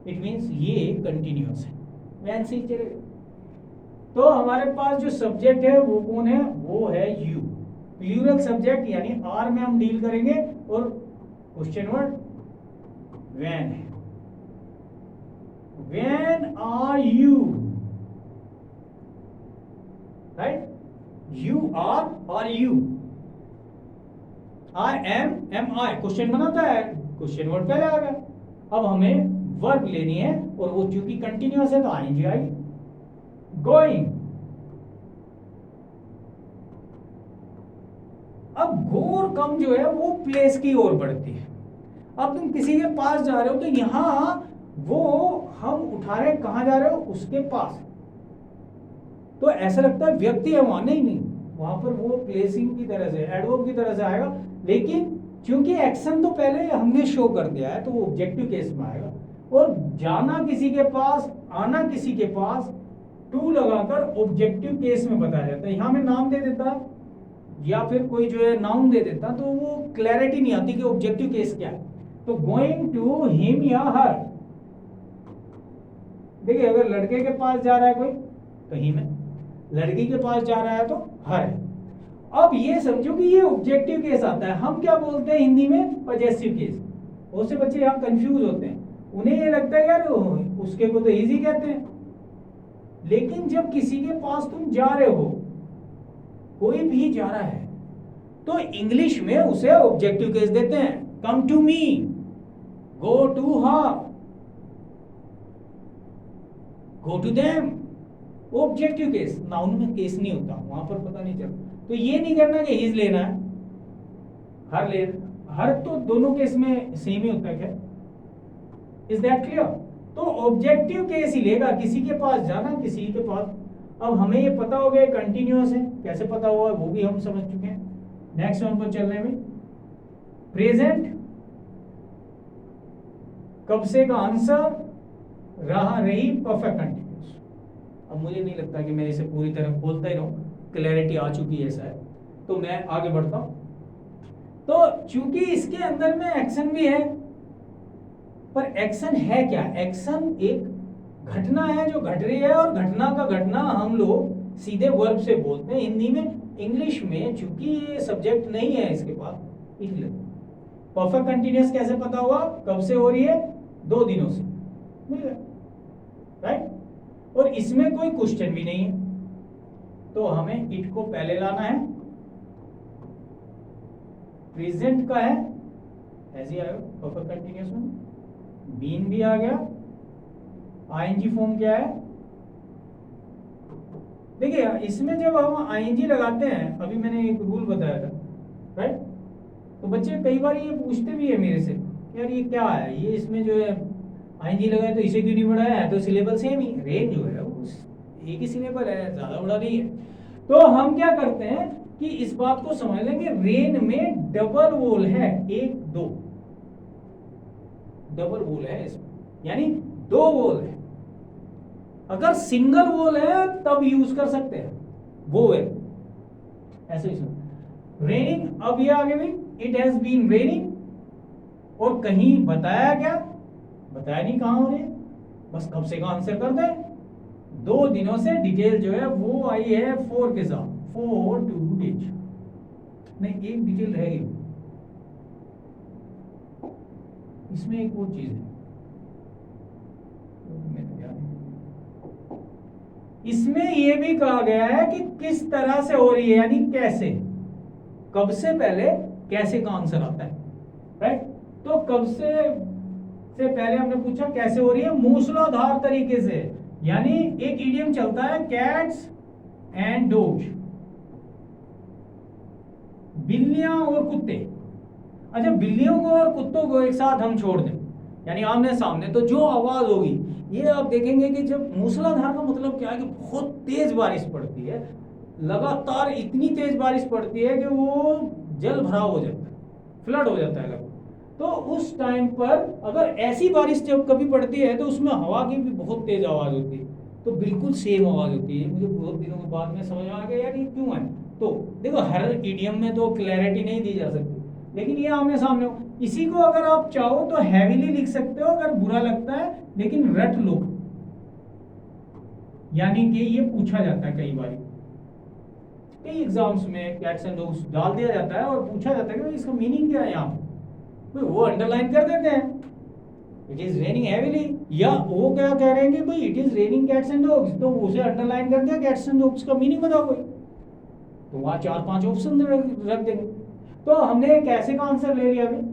इट मींस ये कंटिन्यूअस है, वैन से ही चलेगा। तो हमारे पास जो सब्जेक्ट है वो कौन है, वो है यू, प्लूरल सब्जेक्ट, यानी आर में हम डील करेंगे, और क्वेश्चन वर्ड व्हेन है, when are you, right, you are you, I am I, question बनाता है, क्वेश्चन वर्ड पहले आ गया। अब हमें वर्ब लेनी है और वो चूंकि कंटिन्यूअस है तो आएंगे आएगी। गोइंग, अब गो और कम जो है वो प्लेस की ओर बढ़ती है। अब तुम किसी के पास जा रहे हो तो यहां वो हम उठा रहे हैं, कहां जा रहे हो, उसके पास, तो ऐसा लगता है व्यक्ति है वहां, नहीं नहीं, वहां पर वो प्लेसिंग की तरह से, एडवर्ब की तरह से आएगा, लेकिन क्योंकि एक्शन तो पहले हमने शो कर दिया है तो वो ऑब्जेक्टिव केस में आएगा। और जाना किसी के पास, आना किसी के पास, टू लगाकर ऑब्जेक्टिव केस में बताया जाता है। यहां मैं नाम दे देता या फिर कोई जो है नाउन दे देता तो वो क्लैरिटी नहीं आती कि ऑब्जेक्टिव केस क्या है। तो गोइंग टू हिम या हर, देखिए अगर लड़के के पास जा रहा है कोई तो हिम है, लड़की के पास जा रहा है तो हर है। अब ये समझो कि ये ऑब्जेक्टिव केस आता है, हम क्या बोलते हैं हिंदी में, पजेसिव केस। बहुत से बच्चे यहाँ कंफ्यूज होते हैं, उन्हें ये लगता है यार उसके को तो इजी कहते हैं, लेकिन जब किसी के पास तुम जा रहे हो, कोई भी जा रहा है, तो इंग्लिश में उसे ऑब्जेक्टिव केस देते हैं। Come to me, go to her, go to them, objective case. Noun में केस नहीं होता, वहां पर पता नहीं चलता। तो ये नहीं करना कि हिज लेना है, हर ले, हर तो दोनों केस में सेम ही होता है। क्या, इज दैट क्लियर? तो ऑब्जेक्टिव केस ही लेगा, किसी के पास जाना, किसी के पास। अब हमें ये पता हो गया कंटिन्यूअस है, कैसे पता हुआ वो भी हम समझ चुके हैं। नेक्स्ट वन पर चलने में, प्रेजेंट, कब से का आंसर, रहा रही, परफेक्ट कंटिन्यूअस। अब मुझे नहीं लगता कि मैं इसे पूरी तरह बोलता ही रहूं, क्लैरिटी आ चुकी है शायद, तो मैं आगे बढ़ता हूं। तो चूंकि इसके अंदर में एक्शन भी है, पर एक्शन है क्या, एक्शन एक घटना है जो घट रही है, और घटना का घटना हम लोग सीधे वर्ब से बोलते हैं हिंदी में। इंग्लिश में चूंकि ये सब्जेक्ट नहीं है इसके पास, इसलिए परफेक्ट कंटिन्यूअस कैसे पता हुआ, कब से हो रही है, 2 दिनों से, मिल गया, राइट। और इसमें कोई क्वेश्चन भी नहीं है, तो हमें इट को पहले लाना है। प्रेजेंट का है, ऐसे ही आएगा परफेक्ट कंटिन्यूअस में, बीन भी आ गया, आईएनजी फॉर्म क्या है, देखिए इसमें जब हम आईएनजी लगाते हैं, अभी मैंने एक रूल बताया था, राइट। तो बच्चे कई बार ये पूछते भी है मेरे से, यार ये क्या है, ये इसमें जो है आईएनजी लगाया तो इसे क्यों नहीं बढ़ाया है, तो सिलेबल सेम ही, रेन जो है वो एक ही सिलेबल है, ज्यादा बड़ा नहीं है। तो हम क्या करते हैं कि इस बात को समझ लेंगे, रेन में डबल वोल है, 1 2 डबल वोल है इसमें, यानी 2 वोल है। अगर सिंगल वोल है तब यूज कर सकते हैं वोवेल, ऐसे ही सुन। रेनिंग, अब ये आगे भी, इट हैज बीन रेनिंग, और कहीं बताया क्या, बताया नहीं कहां हो रही है, बस कब से का आंसर कर दे। 2 दिनों से डिटेल जो है वो आई है 4 के साथ, 4 2 डेज, नहीं एक डिटेल रहेगी इसमें, एक और चीज है इसमें, ये भी कहा गया है कि किस तरह से हो रही है, यानी कैसे, कब से पहले कैसे का आंसर आता है, राइट। तो कब से पहले हमने पूछा कैसे हो रही है, मूसलाधार तरीके से, यानी एक इडियम चलता है कैट्स एंड डॉग्स, बिल्लियां और कुत्ते। अच्छा, बिल्लियों को और कुत्तों को एक साथ हम छोड़ दें, यानी आमने सामने, तो जो आवाज होगी, ये आप देखेंगे कि जब मूसलाधार का मतलब क्या है कि बहुत तेज बारिश पड़ती है, लगातार इतनी तेज बारिश पड़ती है कि वो जल भराव हो जाता है, फ्लड हो जाता है लगभग। तो उस टाइम पर अगर ऐसी बारिश जब कभी पड़ती है तो उसमें हवा की भी बहुत तेज आवाज होती है, तो बिल्कुल सेम आवाज होती है। मुझे बहुत दिनों के बाद में समझ में आ गया यार ये क्यों है। तो देखो हर इडियम में तो क्लैरिटी नहीं दी जा सकती, लेकिन ये आमने सामने हो। इसी को अगर आप चाहो तो हैवीली लिख सकते हो अगर बुरा लगता है, लेकिन रट लो, यानी कि ये पूछा जाता है कई बार, कई एग्जाम्स में कैट्स एंड डॉग्स डाल दिया जाता है और पूछा जाता है कि इसका मीनिंग क्या है, यहाँ पे वो अंडरलाइन कर देते हैं इट इज रेनिंग हैवीली, या वो क्या कह रहे हैं कि भाई it is raining cats and dogs, तो उसे अंडरलाइन कर दिया कैट्स एंड डॉग्स का मीनिंग बताओ कोई, तो वहां 4-5 ऑप्शन रख देंगे। तो हमने कैसे का आंसर ले लिया अभी।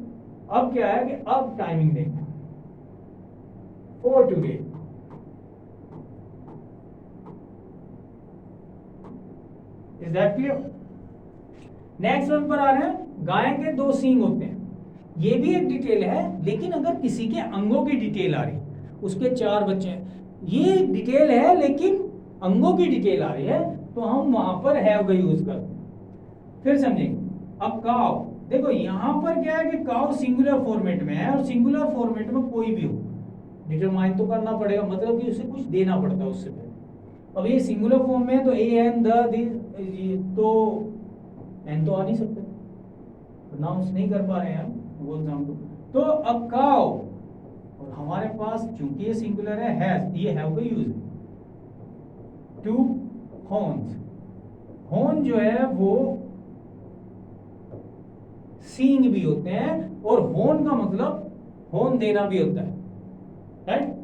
अब क्या है कि अब टाइमिंग देंगे, for today. Is that clear? Next one पर आ रहे हैं, गाय के दो सींग होते हैं। ये भी एक डिटेल है, लेकिन अगर किसी के अंगों की डिटेल आ रही, उसके 4 बच्चे हैं, ये डिटेल है लेकिन अंगों की डिटेल आ रही है, तो हम वहां पर हैव का यूज करते हैं। फिर समझेंगे। अब काव, देखो यहां पर क्या है कि काव सिंगुलर फॉर्मेट में है, और सिंगुलर फॉर्मेट में कोई भी हो डिटरमाइन तो करना पड़ेगा, मतलब कि उसे कुछ देना पड़ता है उससे पहले। अब ये सिंगुलर फॉर्म में है तो ए एन द, तो एन तो आ नहीं सकते, प्रोनाउंस नहीं कर पा रहे हैं हम बोल एग्जाम्पल। तो अब काउ, और हमारे पास चूंकि ये सिंगुलर है हैज, ये हैव का यूज है। 2 हॉर्न्स, हॉर्न जो है वो सींग भी होते हैं, और हॉर्न का मतलब हॉर्न देना भी होता है, राइट।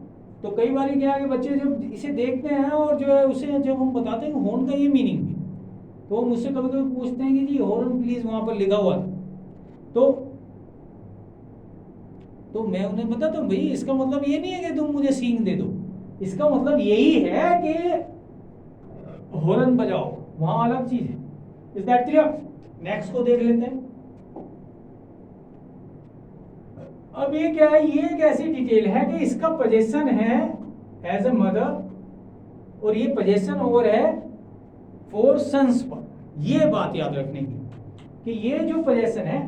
तो कई बार क्या है कि बच्चे जब इसे देखते हैं और जो है उसे जब हम बताते हैं हॉर्न का ये मीनिंग भी, तो मुझसे कभी कभी पूछते हैं कि जी हॉर्न प्लीज वहां पर लिखा हुआ था, तो मैं उन्हें बताता हूँ भाई इसका मतलब ये नहीं है कि तुम मुझे सींग दे दो, इसका मतलब यही है कि हॉर्न बजाओ, वहां अलग चीज है। Is that clear? नेक्स्ट को देख लेते हैं। अब ये क्या है, ये एक ऐसी डिटेल है कि इसका पोजेशन है एज अ मदर, और ये पोजेशन ओवर है फॉर सन्स पर। ये बात याद रखने की कि ये जो पोजेशन है,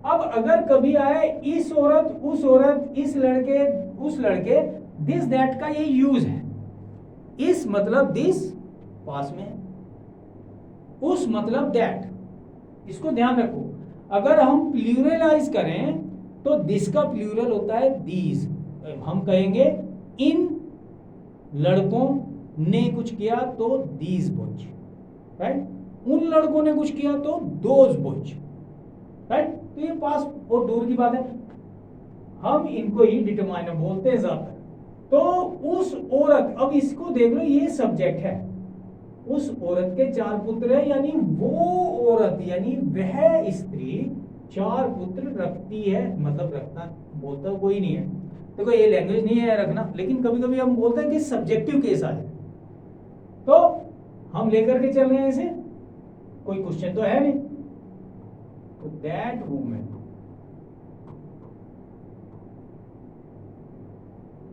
अब अगर कभी आए इस औरत, उस औरत, इस लड़के, उस लड़के, दिस दैट का ये यूज है। इस मतलब दिस पास में, उस मतलब दैट, इसको ध्यान रखो। अगर हम प्लूरलाइज करें तो दिस का प्लूरल होता है दीज। हम कहेंगे इन लड़कों ने कुछ किया तो दीज बॉयज, राइट। उन लड़कों ने कुछ किया तो दोज बॉयज, राइट। तो ये पास और दूर की बात है, हम इनको ही डिटरमाइनर बोलते हैं ज्यादा। तो उस औरत, अब इसको देख लो, ये सब्जेक्ट है, उस औरत के 4 पुत्र है, यानी वो औरत यानी वह स्त्री 4 पुत्र रखती है, मतलब रखना बोलता कोई नहीं है, देखो ये लैंग्वेज नहीं है रखना, लेकिन कभी कभी हम बोलते हैं कि सब्जेक्टिव केस आ जाए, तो हम लेकर के चल रहे हैं इसे, कोई क्वेश्चन तो है नहीं। तो दैट वुमेन,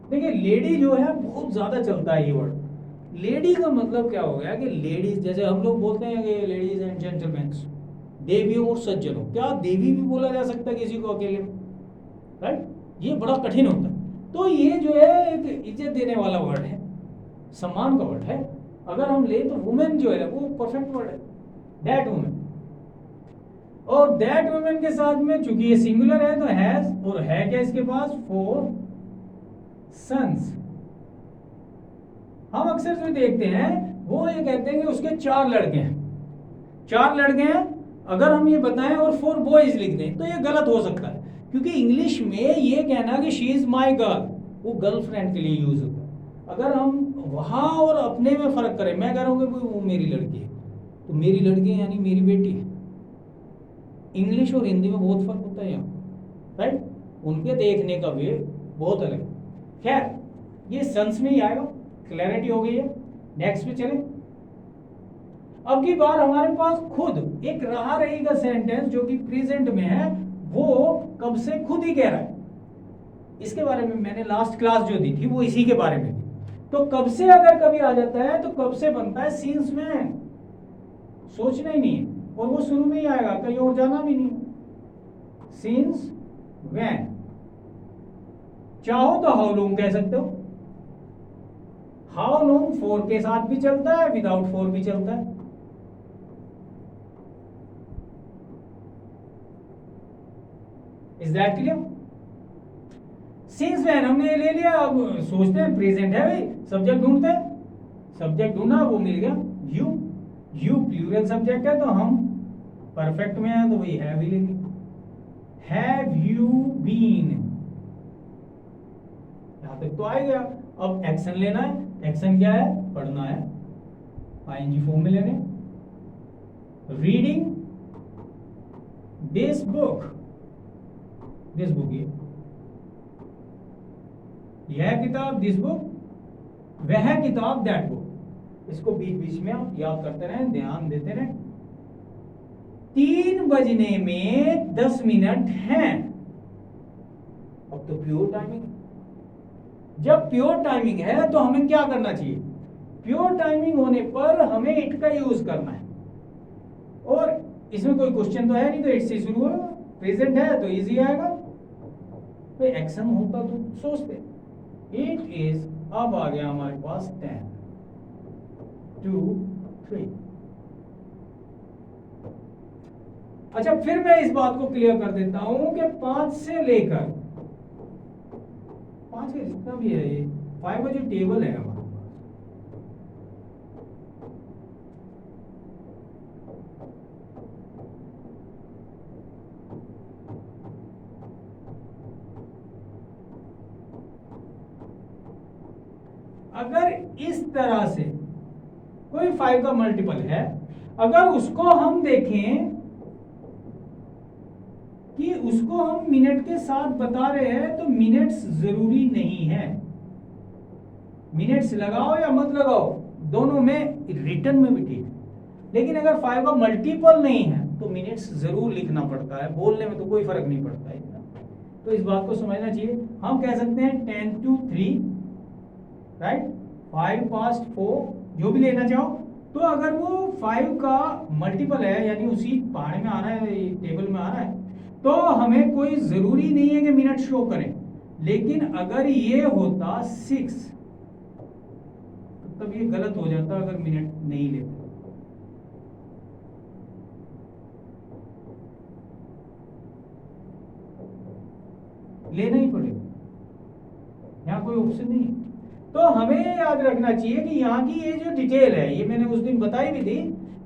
देखिए लेडी जो है बहुत ज्यादा चलता है ये वर्ड। लेडी का मतलब क्या हो गया कि लेडीज, जैसे हम लोग बोलते हैं कि लेडीज एंड जेंटलमैन, देवियों और सज्जनों, क्या देवी भी बोला जा सकता है किसी को अकेले में, राइट। ये बड़ा कठिन होता है। तो ये जो है एक इज्जत देने वाला वर्ड है, सम्मान का वर्ड है। अगर हम ले तो वुमेन जो है वो परफेक्ट वर्ड है, दैट वुमेन। और दैट वुमेन के साथ में चूंकि ये सिंगुलर है तो हैज, और है क्या इसके पास, 4 सन्स। हम अक्सर जो देखते हैं वो ये कहते हैं कि उसके 4 लड़के हैं, 4 लड़के हैं। अगर हम ये बताएं और 4 बॉयज लिख दें तो ये गलत हो सकता है, क्योंकि इंग्लिश में ये कहना कि शी इज माई गर्ल, वो गर्लफ्रेंड के लिए यूज होता है। अगर हम वहां और अपने में फर्क करें, मैं कह रहा हूं कि वो मेरी लड़की है, तो मेरी लड़की यानी मेरी बेटी है। इंग्लिश और हिंदी में बहुत फर्क होता है यहाँ, राइट। उनके देखने का वे बहुत अलग है। खैर ये सन्स में ही आएगा, क्लैरिटी हो गई है। नेक्स्ट पे चले। अब की बार हमारे पास खुद एक रहा रहेगा सेंटेंस जो कि प्रेजेंट में है, वो कब से खुद ही कह रहा है। इसके बारे में मैंने लास्ट क्लास जो दी थी वो इसी के बारे में थी। तो कब से अगर कभी आ जाता है तो कब से बनता है सीन्स में, सोचना ही नहीं है, और वो शुरू में ही आएगा, कहीं और जाना भी नहीं। सीन्स व्हेन, चाहो तो हाउ लॉन्ग कह सकते हो, हाउ लॉन्ग 4 के साथ भी चलता है, विदाउट 4 भी चलता है। Is that clear? Since when हमने ले लिया, अब सोचते हैं प्रेजेंट है भाई, सब्जेक्ट ढूंढते हैं, सब्जेक्ट ढूंढा वो मिल गया यू। यू प्लूरल सब्जेक्ट है तो हम परफेक्ट में है तो वही हैव ही लेंगे। हैव यू बीन, यहां तक तो आ गया। अब एक्शन लेना है, एक्शन क्या है, पढ़ना है, आईएनजी फॉर्म में लेने। Reading this book, this book यह किताब दिस बुक, वह किताब दैट बुक। इसको बीच बीच में आप याद करते रहें, ध्यान देते रहें। 3 बजने में 10 मिनट हैं। अब तो प्योर टाइमिंग है। जब प्योर टाइमिंग है तो हमें क्या करना चाहिए? प्योर टाइमिंग होने पर हमें इट का यूज करना है। और इसमें कोई क्वेश्चन तो है नहीं, तो इट से शुरू होगा। प्रेजेंट है तो इजी आएगा। कोई एक्शन होता तो सोचते। इट इज, अब आ गया हमारे पास 10, 2, 3। अच्छा, फिर मैं इस बात को क्लियर कर देता हूं कि 5 से लेकर 5 का जितना भी है, ये 5 का जो टेबल है हमारे पास, अगर इस तरह से कोई 5 का मल्टीपल है, अगर उसको हम देखें कि उसको हम मिनट के साथ बता रहे हैं, तो मिनट्स जरूरी नहीं है। मिनट्स लगाओ या मत लगाओ, दोनों में रिटर्न में भी ठीक है। लेकिन अगर 5 का मल्टीपल नहीं है तो मिनट्स जरूर लिखना पड़ता है। बोलने में तो कोई फर्क नहीं पड़ता है इतना। तो इस बात को समझना चाहिए। हम कह सकते हैं 10 to 3, राइट, 5 past 4, जो भी लेना चाहो। तो अगर वो 5 का मल्टीपल है, यानी उसी पहाड़े में आ रहा है, टेबल में आ रहा है, तो हमें कोई जरूरी नहीं है कि मिनट शो करें। लेकिन अगर ये होता 6, तब ये गलत हो जाता अगर मिनट नहीं लेते। लेना ही पड़ेगा, यहाँ कोई ऑप्शन नहीं है। तो हमें याद रखना चाहिए कि यहाँ की ये जो डिटेल है, ये मैंने उस दिन बताई भी थी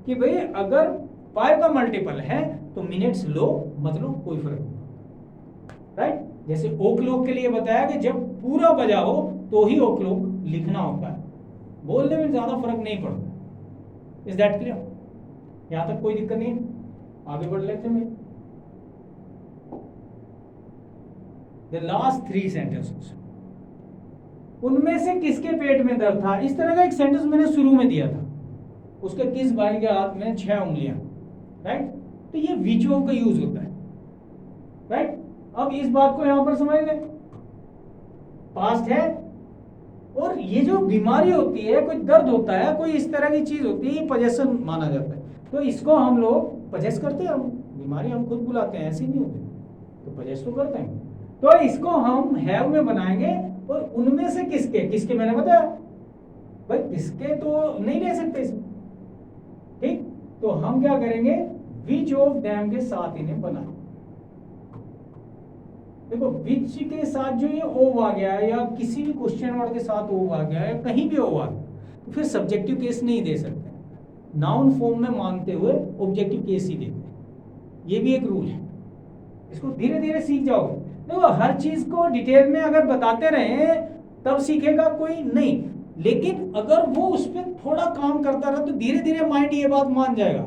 कि भाई अगर 5 का मल्टीपल है तो मिनट्स लो मत लो कोई फर्क नहीं, राइट। जैसे ओ क्लॉक के लिए बताया कि जब पूरा बजा हो तो ही ओ क्लॉक लिखना होता है, बोलने में ज्यादा फर्क नहीं पड़ता। Is that clear? यहाँ तक कोई दिक्कत नहीं है, आगे बढ़ लेते हैं। द लास्ट 3 सेंटेंसेस, उनमें से किसके पेट में दर्द था? इस तरह का एक सेंटेंस मैंने शुरू में दिया था, उसके किस भाई के हाथ में 6 उंगलियां, राइट। तो ये विच ऑफ का यूज होता है, राइट। अब इस बात को यहां पर समझ लें, पास्ट है, और ये जो बीमारी होती है, कोई दर्द होता है, कोई इस तरह की चीज होती है, पजेशन माना जाता है। तो इसको हम लोग पजेस करते हैं, हम बीमारी हम खुद बुलाते हैं, ऐसी नहीं होती, तो पजेस तो करते हैं। तो इसको हम हैव में बनाएंगे, और उनमें से किसके किसके मैंने बताया भाई, किसके तो नहीं ले सकते इसमें, ठीक। तो हम क्या करेंगे, विच ऑफ देम के साथ इन्हें बनाए। देखो विच के साथ जो ये ओव आ गया है, या किसी भी क्वेश्चन वर्ड के साथ ओव आ गया है, कहीं भी ओव आ गया, तो फिर सब्जेक्टिव केस नहीं दे सकते। नाउन फॉर्म में मानते हुए ऑब्जेक्टिव केस ही देते हैं। ये भी एक रूल है, इसको धीरे धीरे सीख जाओगे। देखो हर चीज को डिटेल में अगर बताते रहे तब सीखेगा कोई नहीं, लेकिन अगर वो उस पर थोड़ा काम करता रहे तो धीरे धीरे माइंड ये बात मान जाएगा।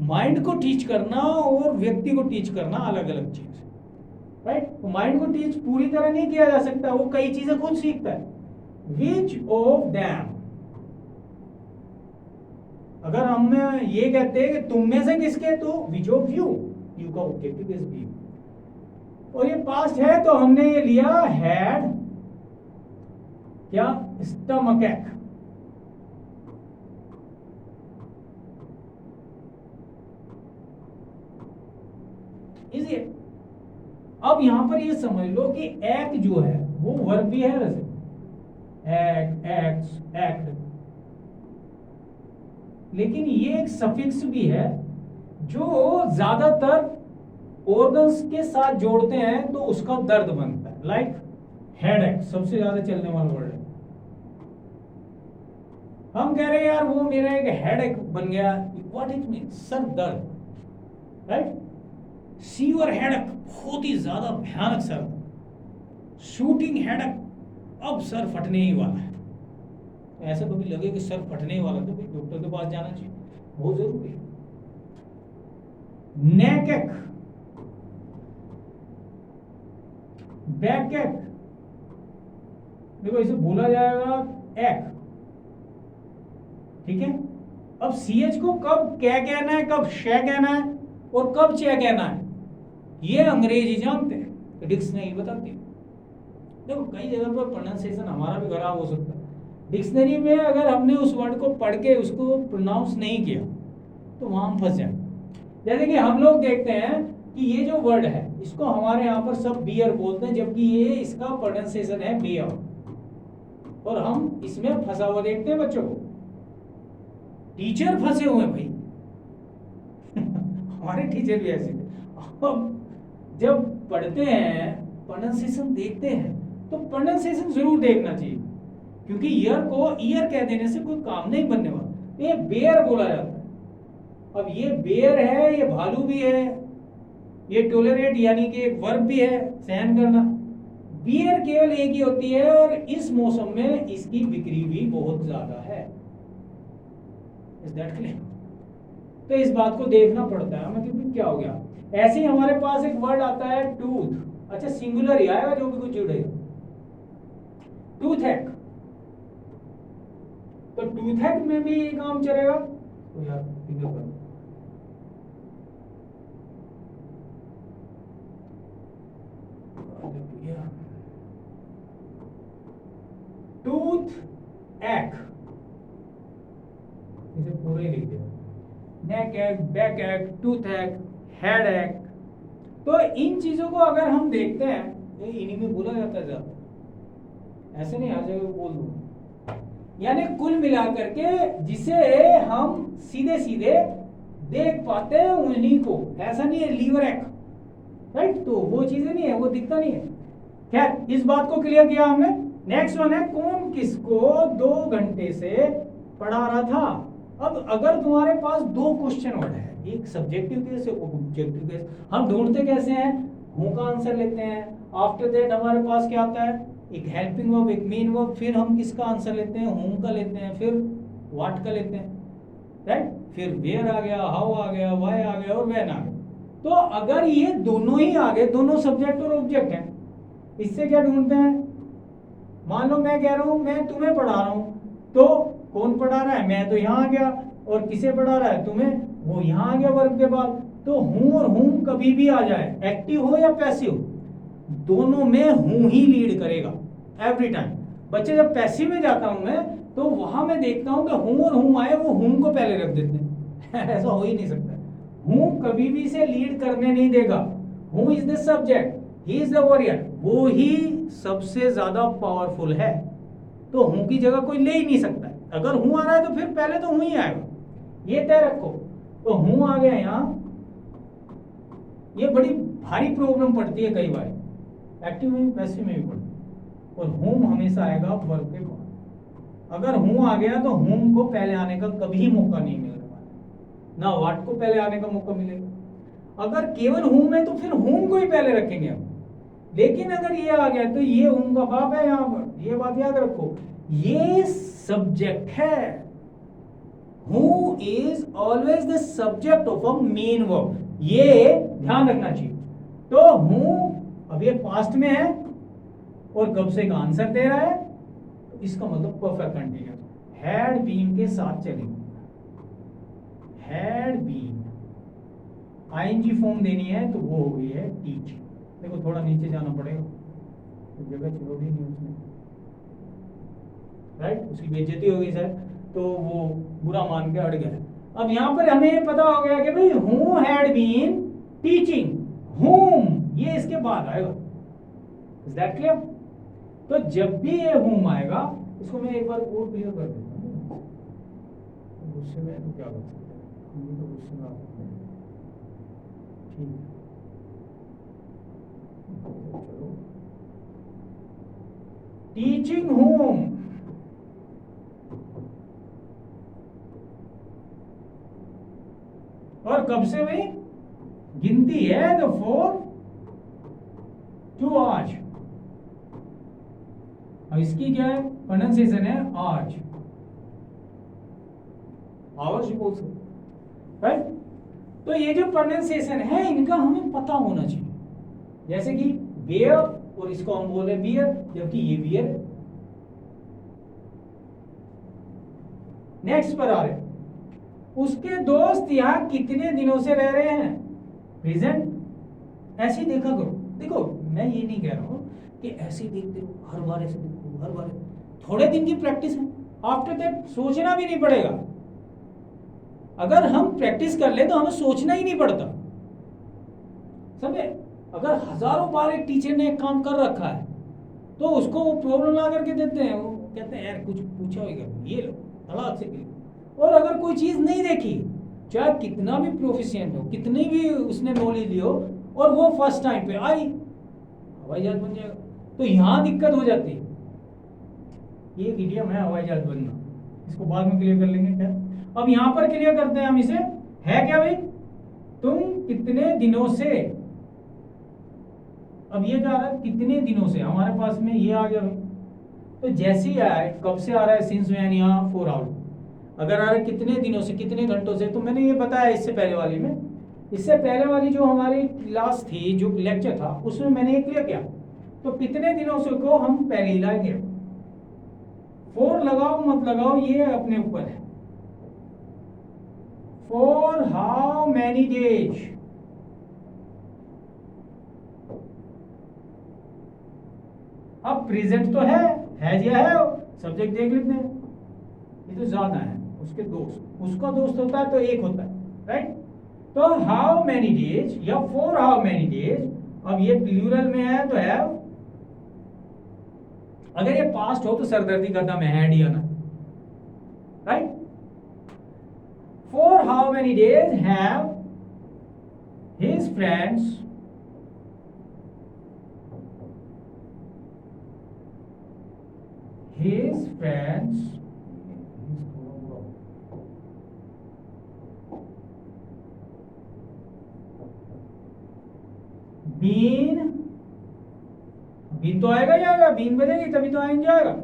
माइंड को टीच करना और व्यक्ति को टीच करना अलग अलग चीज, राइट। माइंड को टीच पूरी तरह नहीं किया जा सकता, वो कई चीजें खुद सीखता है। विच ऑफ दैम, अगर हम ये कहते हैं कि तुम में से किसके, तो विच ऑफ यू, यू का ऑब्जेक्टिव इज बी। और ये पास्ट है तो हमने ये लिया हैड क्या, स्टमक एक। इजी है। अब यहां पर ये समझ लो कि एक जो है वो वर्ब भी है, वैसे एक्ट, एक्ट्स, एक्ट, लेकिन ये एक सफिक्स भी है जो ज्यादातर ऑर्गन्स के साथ जोड़ते हैं तो उसका दर्द बनता है। लाइक हेडेक सबसे ज्यादा चलने वाला वर्ड है। हम कह रहे हैं यार वो मेरा एक हेडेक बन गया, व्हाट इट मीन, सर दर्द, राइट। सीवर हेडेक बहुत ही ज्यादा भयानक सर, शूटिंग हेडेक अब सर फटने ही वाला है। ऐसा कभी लगे कि सर फटने ही वाला तो भाई डॉक्टर के पास जाना चाहिए, बहुत जरूरी है। नेक एक, बैक एक, देखो इसे बोला जाएगा एक, ठीक है। अब CH को कब क्या कहना है, कब शे कहना है और कब चे कहना है, ये अंग्रेजी जानते हैं, तो डिक्शनरी बताती है। देखो कई जगह पर प्रोनाउंसिएशन हमारा भी खराब हो सकता है। डिक्शनरी में अगर हमने उस वर्ड को पढ़ के उसको प्रोनाउंस नहीं किया तो वहां हम फंस जाए। जैसे कि हम लोग देखते हैं कि ये जो वर्ड है इसको हमारे यहाँ पर सब बियर बोलते हैं, जबकि ये इसका प्रोनाउंसिएशन है बियर, और हम इसमें फंसा हुआ देखते हैं बच्चों को। टीचर फंसे हुए हैं भाई हमारे टीचर भी ऐसे थे। अब जब पढ़ते हैं प्रोनाउंसिएशन देखते हैं तो प्रोनाउंसिएशन जरूर देखना चाहिए, क्योंकि ईयर को ईयर कह देने से कोई काम नहीं बनने वाला। ये बेयर बोला जाता है। अब ये बेयर है, ये भालू भी है, ये टोलरेट यानी कि एक वर्ब भी है, सहन करना। बियर केवल एक ही होती है और इस मौसम में इसकी बिक्री भी बहुत ज्यादा है। Is that clear? तो इस बात को देखना पड़ता है हमें कि क्या हो गया। ऐसे ही हमारे पास एक वर्ड आता है टूथ। अच्छा सिंगुलर ही आएगा जो भी कुछ जुड़ेगा, टूथएक। तो टूथएक में भी ये काम चलेगा। तो यार फिगर करो, टूथ एक, इसे पूरा ही लिख दिया। नेक एक, बैक एक, टूथ एक, हेड एक। तो इन चीजों को अगर हम देखते हैं, ये इन्हीं में बोला जाता है ज्यादा, ऐसे नहीं हर जगह बोल दो। यानी कुल मिलाकर के जिसे हम सीधे सीधे देख पाते हैं उन्हीं को, ऐसा नहीं है लीवर एक, राइट? तो वो चीजें नहीं है, वो दिखता नहीं है। खैर इस बात को क्लियर किया हमने। नेक्स्ट वन है कौन किसको 2 घंटे से पढ़ा रहा था। अब अगर तुम्हारे पास 2 क्वेश्चन वर्ड है, एक सब्जेक्टिव केस एक ऑब्जेक्टिव केस, हम ढूंढते कैसे हैं? हूं का आंसर लेते हैं, आफ्टर दैट हमारे पास क्या आता है? एक हेल्पिंग वर्ब, एक मेन वर्ब, फिर हम किसका आंसर लेते हैं? हूं का लेते हैं, फिर व्हाट का लेते हैं, राइट? फिर वेयर आ गया, हाउ आ गया, व्हाई आ गया और व्हेन आ गया। तो अगर ये दोनों ही आ गए, दोनों सब्जेक्ट और ऑब्जेक्ट हैं, इससे क्या ढूंढते हैं? मान लो मैं कह रहा हूं मैं तुम्हें पढ़ा रहा हूं, तो कौन पढ़ा रहा है? मैं तो यहाँ आ गया, और किसे पढ़ा रहा है? तुम्हें, वो यहाँ आ गया वर्ब के बाद। तो हूं और हूं कभी भी आ जाए, एक्टिव हो या पैसिव, दोनों में हूं ही लीड करेगा एवरी टाइम। बच्चे जब पैसिव में जाता हूं मैं, तो वहां मैं देखता हूं कि हूं और हूं आए, वो हूं को पहले रख देते हैं ऐसा हो ही नहीं सकता। हूं कभी भी से लीड करने नहीं देगा। हूं is the subject, he is the warrior, वो ही सबसे ज्यादा पावरफुल है। तो हूं की जगह कोई ले ही नहीं सकता है। अगर हूं आ रहा है तो फिर पहले तो हूं ही आएगा, ये तय रखो। तो हूं आ गया यहाँ, ये बड़ी भारी प्रॉब्लम पड़ती है कई बार, एक्टिव में भी पैसिव में भी पड़ती है। और हूं हमेशा आएगा वर्ब के बाद। अगर हूं आ गया तो हूं को पहले आने का कभी मौका नहीं मिलने वाला, ना व्हाट को पहले आने का मौका मिलेगा। अगर केवल हूं में तो फिर हूं को ही पहले रखेंगे हम। लेकिन अगर ये आ गया तो ये हूं का बाप है यहाँ पर, ये बात याद रखो। ये सब्जेक्ट है, who is always the subject of a main verb, ये ध्यान रखना चाहिए। तो हूं अब ये पास्ट में है और कब से का आंसर दे रहा है, तो इसका मतलब परफेक्ट कंटीन्यूअस। हैड बीन के साथ चलेंगे, हैड बीन आईएनजी फॉर्म देनी है तो वो हो गई है टीच। देखो थोड़ा नीचे जाना पड़ेगा, तो जगह छोड़ी नहीं उसने, राइट? उसकी बेइज्जती हो गई सर, तो वो बुरा मान के अड़ गया। अब यहाँ पर हमें पता हो गया कि भाई who had been teaching, whom ये इसके बाद आएगा। Is that clear? तो जब भी ये whom आएगा, इसको मैं एक बार और क्लियर कर देता हूँ। गुस्से में तो क्या कर सकते हैं, हम भी तो गुस्से में आ सकते हैं। ठीक है, चलो टीचिंग whom, और कब से भाई? गिनती है तो 4 to आज। अब इसकी क्या है? प्रोनाउंसिएशन है आज, आवर्स ही बोल सकते, राइट? तो ये जो प्रोनाउंसिएशन है इनका हमें पता होना चाहिए। जैसे कि बियर, और इसको हम बोल रहे हैं बियर, जबकि ये बियर है। नेक्स्ट पर आ रहे हैं, उसके दोस्त यहाँ कितने दिनों से रह रहे हैं, प्रेजेंट। ऐसे ही देखा करो। देखो मैं ये नहीं कह रहा हूँ कि ऐसे ही देखते रहो, हर बार ऐसे देखो, हर बार थोड़े दिन की प्रैक्टिस है, आफ्टर दैट सोचना भी नहीं पड़ेगा। अगर हम प्रैक्टिस कर ले तो हमें सोचना ही नहीं पड़ता, समझे। अगर हजारों बार एक टीचर ने एक काम कर रखा है तो उसको वो प्रॉब्लम ला करके देते हैं, वो कहते हैं यार कुछ पूछा होगा, ये लो तलाक से क्लियर। और अगर कोई चीज नहीं देखी, चाहे कितना भी प्रोफिशिएंट हो, कितनी भी उसने नॉलेज ली हो, और वो फर्स्ट टाइम पे आई, हवाई जहाज बन जाएगा। तो यहाँ दिक्कत हो जाती है। ये एक इडियम है हवाई जहाज बनना, इसको बाद में क्लियर कर लेंगे क्या। अब यहाँ पर क्लियर करते हैं हम इसे। है क्या भाई, तुम कितने दिनों से, अब ये क्या आ रहा है, कितने दिनों से, हमारे पास में ये आ गया भाई। तो जैसे ही आया है, कब से आ रहा है, सिंस व्हेन या फॉर आउट। अगर आ रहा है कितने दिनों से, कितने घंटों से, तो मैंने ये बताया इससे पहले वाली में, इससे पहले वाली जो हमारी क्लास थी, जो लेक्चर था, उसमें मैंने ये क्लियर किया। तो कितने दिनों से को हम पहले ही लाएंगे। फॉर लगाओ मत लगाओ ये अपने ऊपर है। फॉर हाउ मैनी डेज, अब प्रेजेंट तो है या है, सब्जेक्ट देख लेते हैं। ये तो ज्यादा है, उसके दोस्त, उसका दोस्त होता है तो एक होता है, राइट। तो हाउ मैनी डेज या फॉर हाउ मैनी डेज, अब ये प्लूरल में है तो है। अगर ये पास्ट हो तो सरदर्दी का दम है ही आना, right. For how many days have his friends been, been तो आएगा ही आएगा, बीन बजेगी तभी तो आएंगे जाएगा।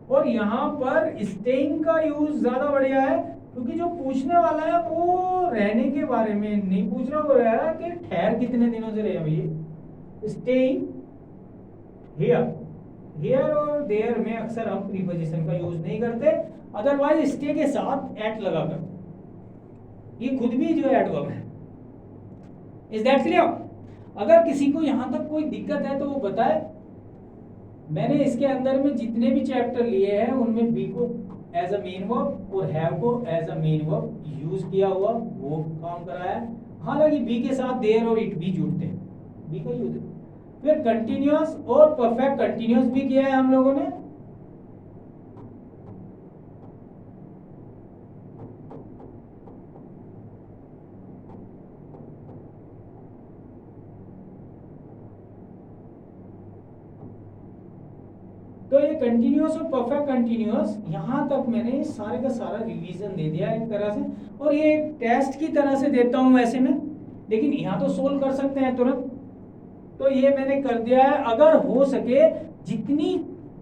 और यहाँ पर स्टेइंग का यूज ज्यादा बढ़िया है, क्योंकि जो पूछने वाला है वो रहने के बारे में नहीं पूछ रहा, वो रह रहा है कि ठहर कितने दिनों से रहे भैया। स्टेइंग हियर, हियर और देयर में अक्सर हम प्रीपोजिशन का यूज नहीं करते, अदरवाइज स्टे के साथ एट लगा कर, ये खुद भी जो एडवर्ब है। Is that clear. अगर किसी को यहां तक कोई दिक्कत है तो वो बताए। मैंने इसके अंदर में जितने भी चैप्टर लिए हैं उनमें बी को एज अ मेन वर्ब और हैव को as a main verb use किया हुआ, वो काम कराया है। हालांकि बी के साथ देयर और इट भी जुड़ते हैं, बी का यूज है। फिर कंटिन्यूअस और परफेक्ट कंटिन्यूअस भी किया है हम लोगों ने। तो ये कंटिन्यूअस और परफेक्ट कंटिन्यूअस, यहां तक मैंने सारे का सारा रिवीजन दे दिया एक तरह से, और ये एक टेस्ट की तरह से देता हूं वैसे में, लेकिन यहाँ तो सोल्व कर सकते हैं तुरंत। तो ये मैंने कर दिया है। अगर हो सके जितनी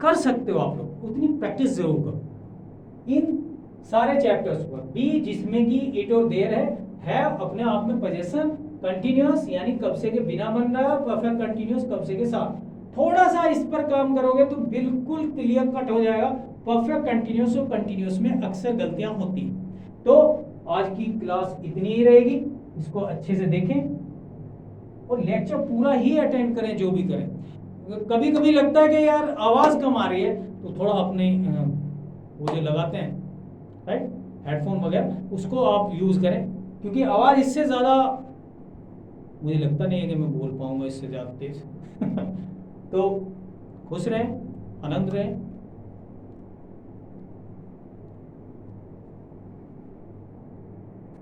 कर सकते हो आप लोग उतनी प्रैक्टिस जरूर करो इन सारे चैप्टर्स पर। बी जिसमें कि इट और देयर है अपने आप में पोजेशन, कंटिन्यूअस यानी कब से के बिना बन रहा है, परफेक्ट कंटिन्यूअस कब से के साथ। थोड़ा सा इस पर काम करोगे तो बिल्कुल क्लियर कट हो जाएगा। परफेक्ट कंटिन्यूअस और कंटिन्यूअस में अक्सर गलतियां होती हैं। तो आज की क्लास इतनी ही रहेगी, इसको अच्छे से देखें और लेक्चर पूरा ही अटेंड करें जो भी करें। कभी कभी लगता है कि यार आवाज कम आ रही है तो थोड़ा अपने वो जो लगाते हैं राइट हेडफोन वगैरह, उसको आप यूज करें, क्योंकि आवाज इससे ज्यादा मुझे लगता नहीं है कि मैं बोल पाऊंगा इससे ज्यादा तेज। तो खुश रहें, आनंद रहें।